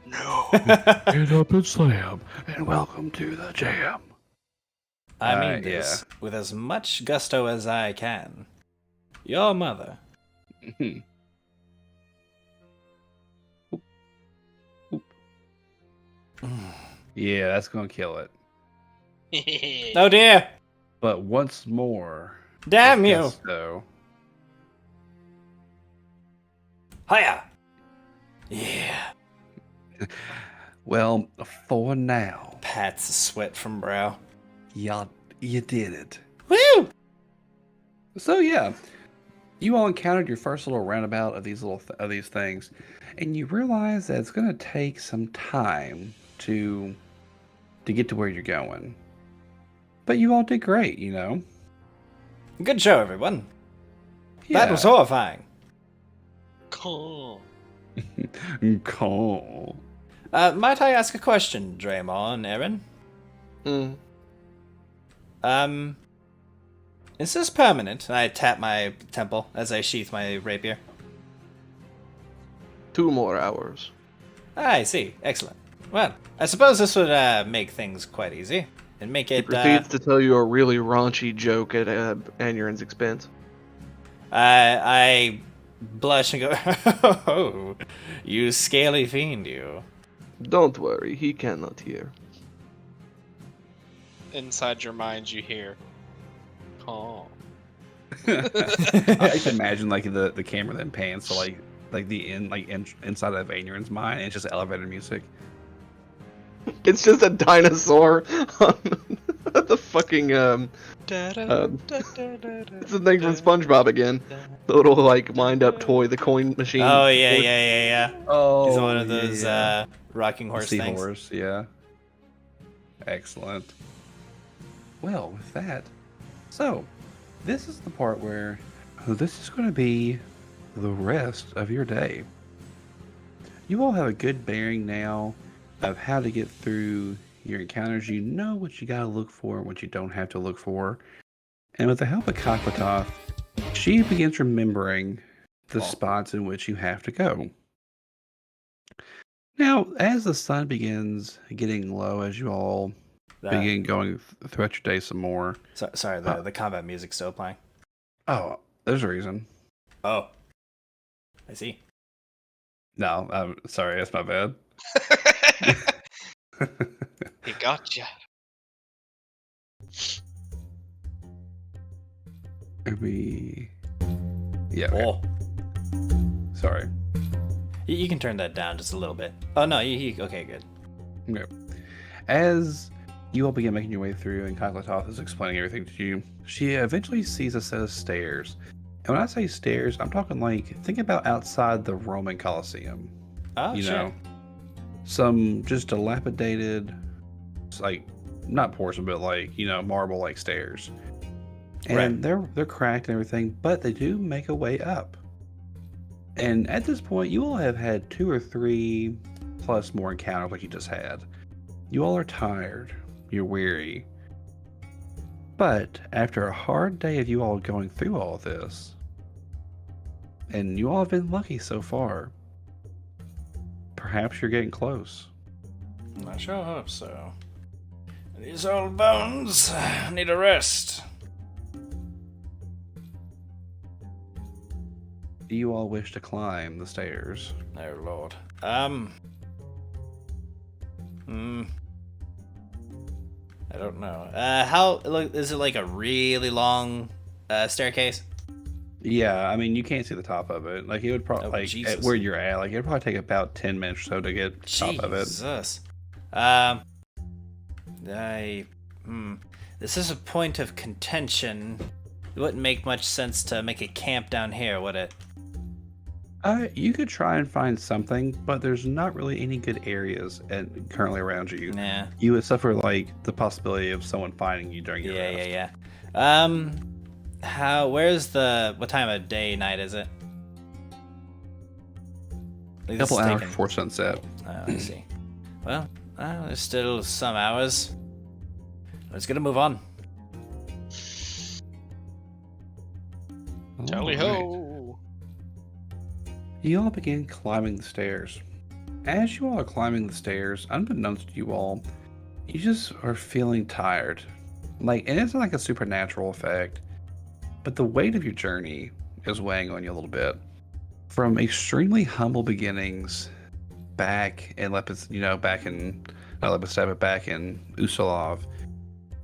No. Get up and slam, and welcome to the jam. I mean this with as much gusto as I can. Your mother. Oop. Oop. Yeah, that's gonna kill it. Oh dear! But once more. Damn you! So, Hiya! Yeah. well, for now, Pats the sweat from brow. you did it. Woo! So yeah, you all encountered your first little roundabout of these of these things, and you realize that it's gonna take some time to get to where you're going. But you all did great, you know. Good show, everyone. Yeah. That was horrifying. Cool. Cool. Might I ask a question, Draymore and Aaron? Is this permanent? And I tap my temple as I sheath my rapier. 2 more hours. I see. Excellent. Well, I suppose this would make things quite easy. And make He it, proceeds to tell you a really raunchy joke at Anurin's expense. I blush and go, oh, you scaly fiend, you. Don't worry, he cannot hear. Inside your mind, you hear, "Oh." I can imagine like the camera then pans to like inside of Aeon's mind, and it's just elevator music. It's just a dinosaur on the fucking it's the thing from SpongeBob again. The little like wind-up toy, the coin machine. Oh, yeah. Oh, He's one of those rocking horse things. Seahorse, yeah. Excellent. Well, with that, so this is the part where this is going to be the rest of your day. You all have a good bearing now of how to get through your encounters. You know what you gotta look for and what you don't have to look for. And with the help of Cockpatoth, she begins remembering the spots in which you have to go. Now, as the sun begins getting low, as you all begin going throughout your day some more. Sorry, the combat music's still playing. Oh, there's a reason. Oh, I see. No, I'm sorry, that's my bad. He got you. Yeah. Okay. Oh. Sorry. You can turn that down just a little bit. Oh no, okay, good. Okay. As you all begin making your way through, and Cockpatoth is explaining everything to you, she eventually sees a set of stairs. And when I say stairs, I'm talking like, think about outside the Roman Colosseum. Oh, you shit. know, some just dilapidated, like not porcelain, but like, you know, marble like stairs. And they're cracked and everything, but they do make a way up. And at this point, you all have had 2 or 3 plus more encounters like you just had. You all are tired. You're weary. But after a hard day of you all going through all this, and you all have been lucky so far, perhaps you're getting close. I sure hope so. These old bones need a rest. Do you all wish to climb the stairs? Oh lord. I don't know. How is it like a really long staircase? Yeah, I mean, you can't see the top of it. Like, it would probably, Jesus. at where you're at, like, it would probably take about 10 minutes or so to get top of it. Jesus. This is a point of contention. It wouldn't make much sense to make a camp down here, would it? You could try and find something, but there's not really any good areas currently around you. Yeah. You would suffer like the possibility of someone finding you during your rest. Yeah. What time of day, night is it? A couple hours before sunset. Oh, I see. Well, there's still some hours. Let's get a move on. Tally ho! You all begin climbing the stairs. As you all are climbing the stairs, unbeknownst to you all, you just are feeling tired. And it's not like a supernatural effect, but the weight of your journey is weighing on you a little bit. From extremely humble beginnings back in not Lepidstadt, but back in Usalov,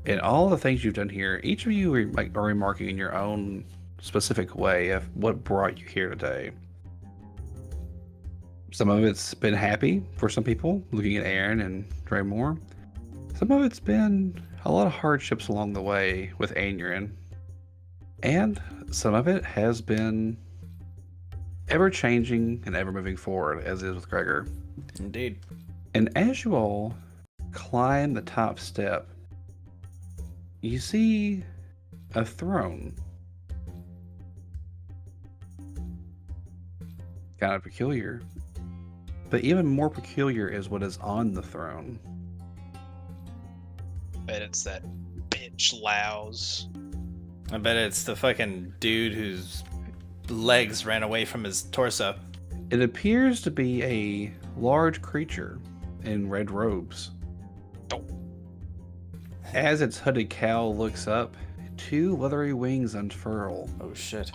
and all the things you've done here, each of you are remarking in your own specific way of what brought you here today. Some of it's been happy for some people, looking at Aaron and Draymore. Some of it's been a lot of hardships along the way with Aneurin. And some of it has been ever-changing and ever moving forward, as is with Gregor. Indeed. And as you all climb the top step, you see a throne. Kind of peculiar. But even more peculiar is what is on the throne. Bet it's that bitch Laos. I bet it's the fucking dude whose legs ran away from his torso. It appears to be a large creature in red robes. Oh. As its hooded cowl looks up, two leathery wings unfurl. Oh shit.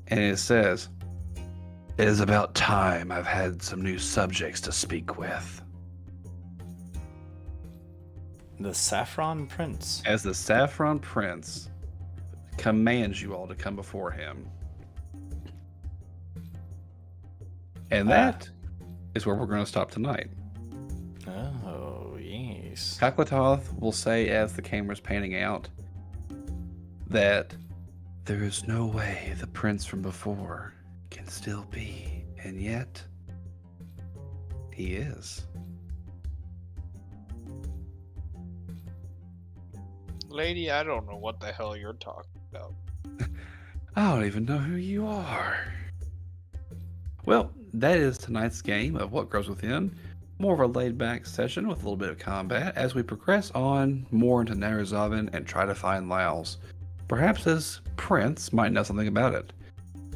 And it says, "It is about time I've had some new subjects to speak with." The Saffron Prince. As the Saffron Prince commands you all to come before him. And that is where we're going to stop tonight. Oh, yes. Kaklatoth will say, as the camera's panning out, that there is no way the prince from before can still be, and yet he is. Lady, I don't know what the hell you're talking about. I don't even know who you are. Well, that is tonight's game of What Grows Within. More of a laid-back session with a little bit of combat as we progress on more into Narazavin and try to find Laos. Perhaps this prince might know something about it.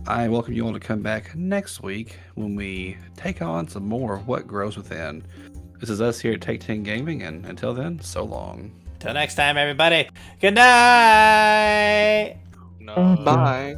I welcome you all to come back next week when we take on some more of What Grows Within. This is us here at Take 10 Gaming, and until then, so long. Till next time, everybody. Good night. No. Bye.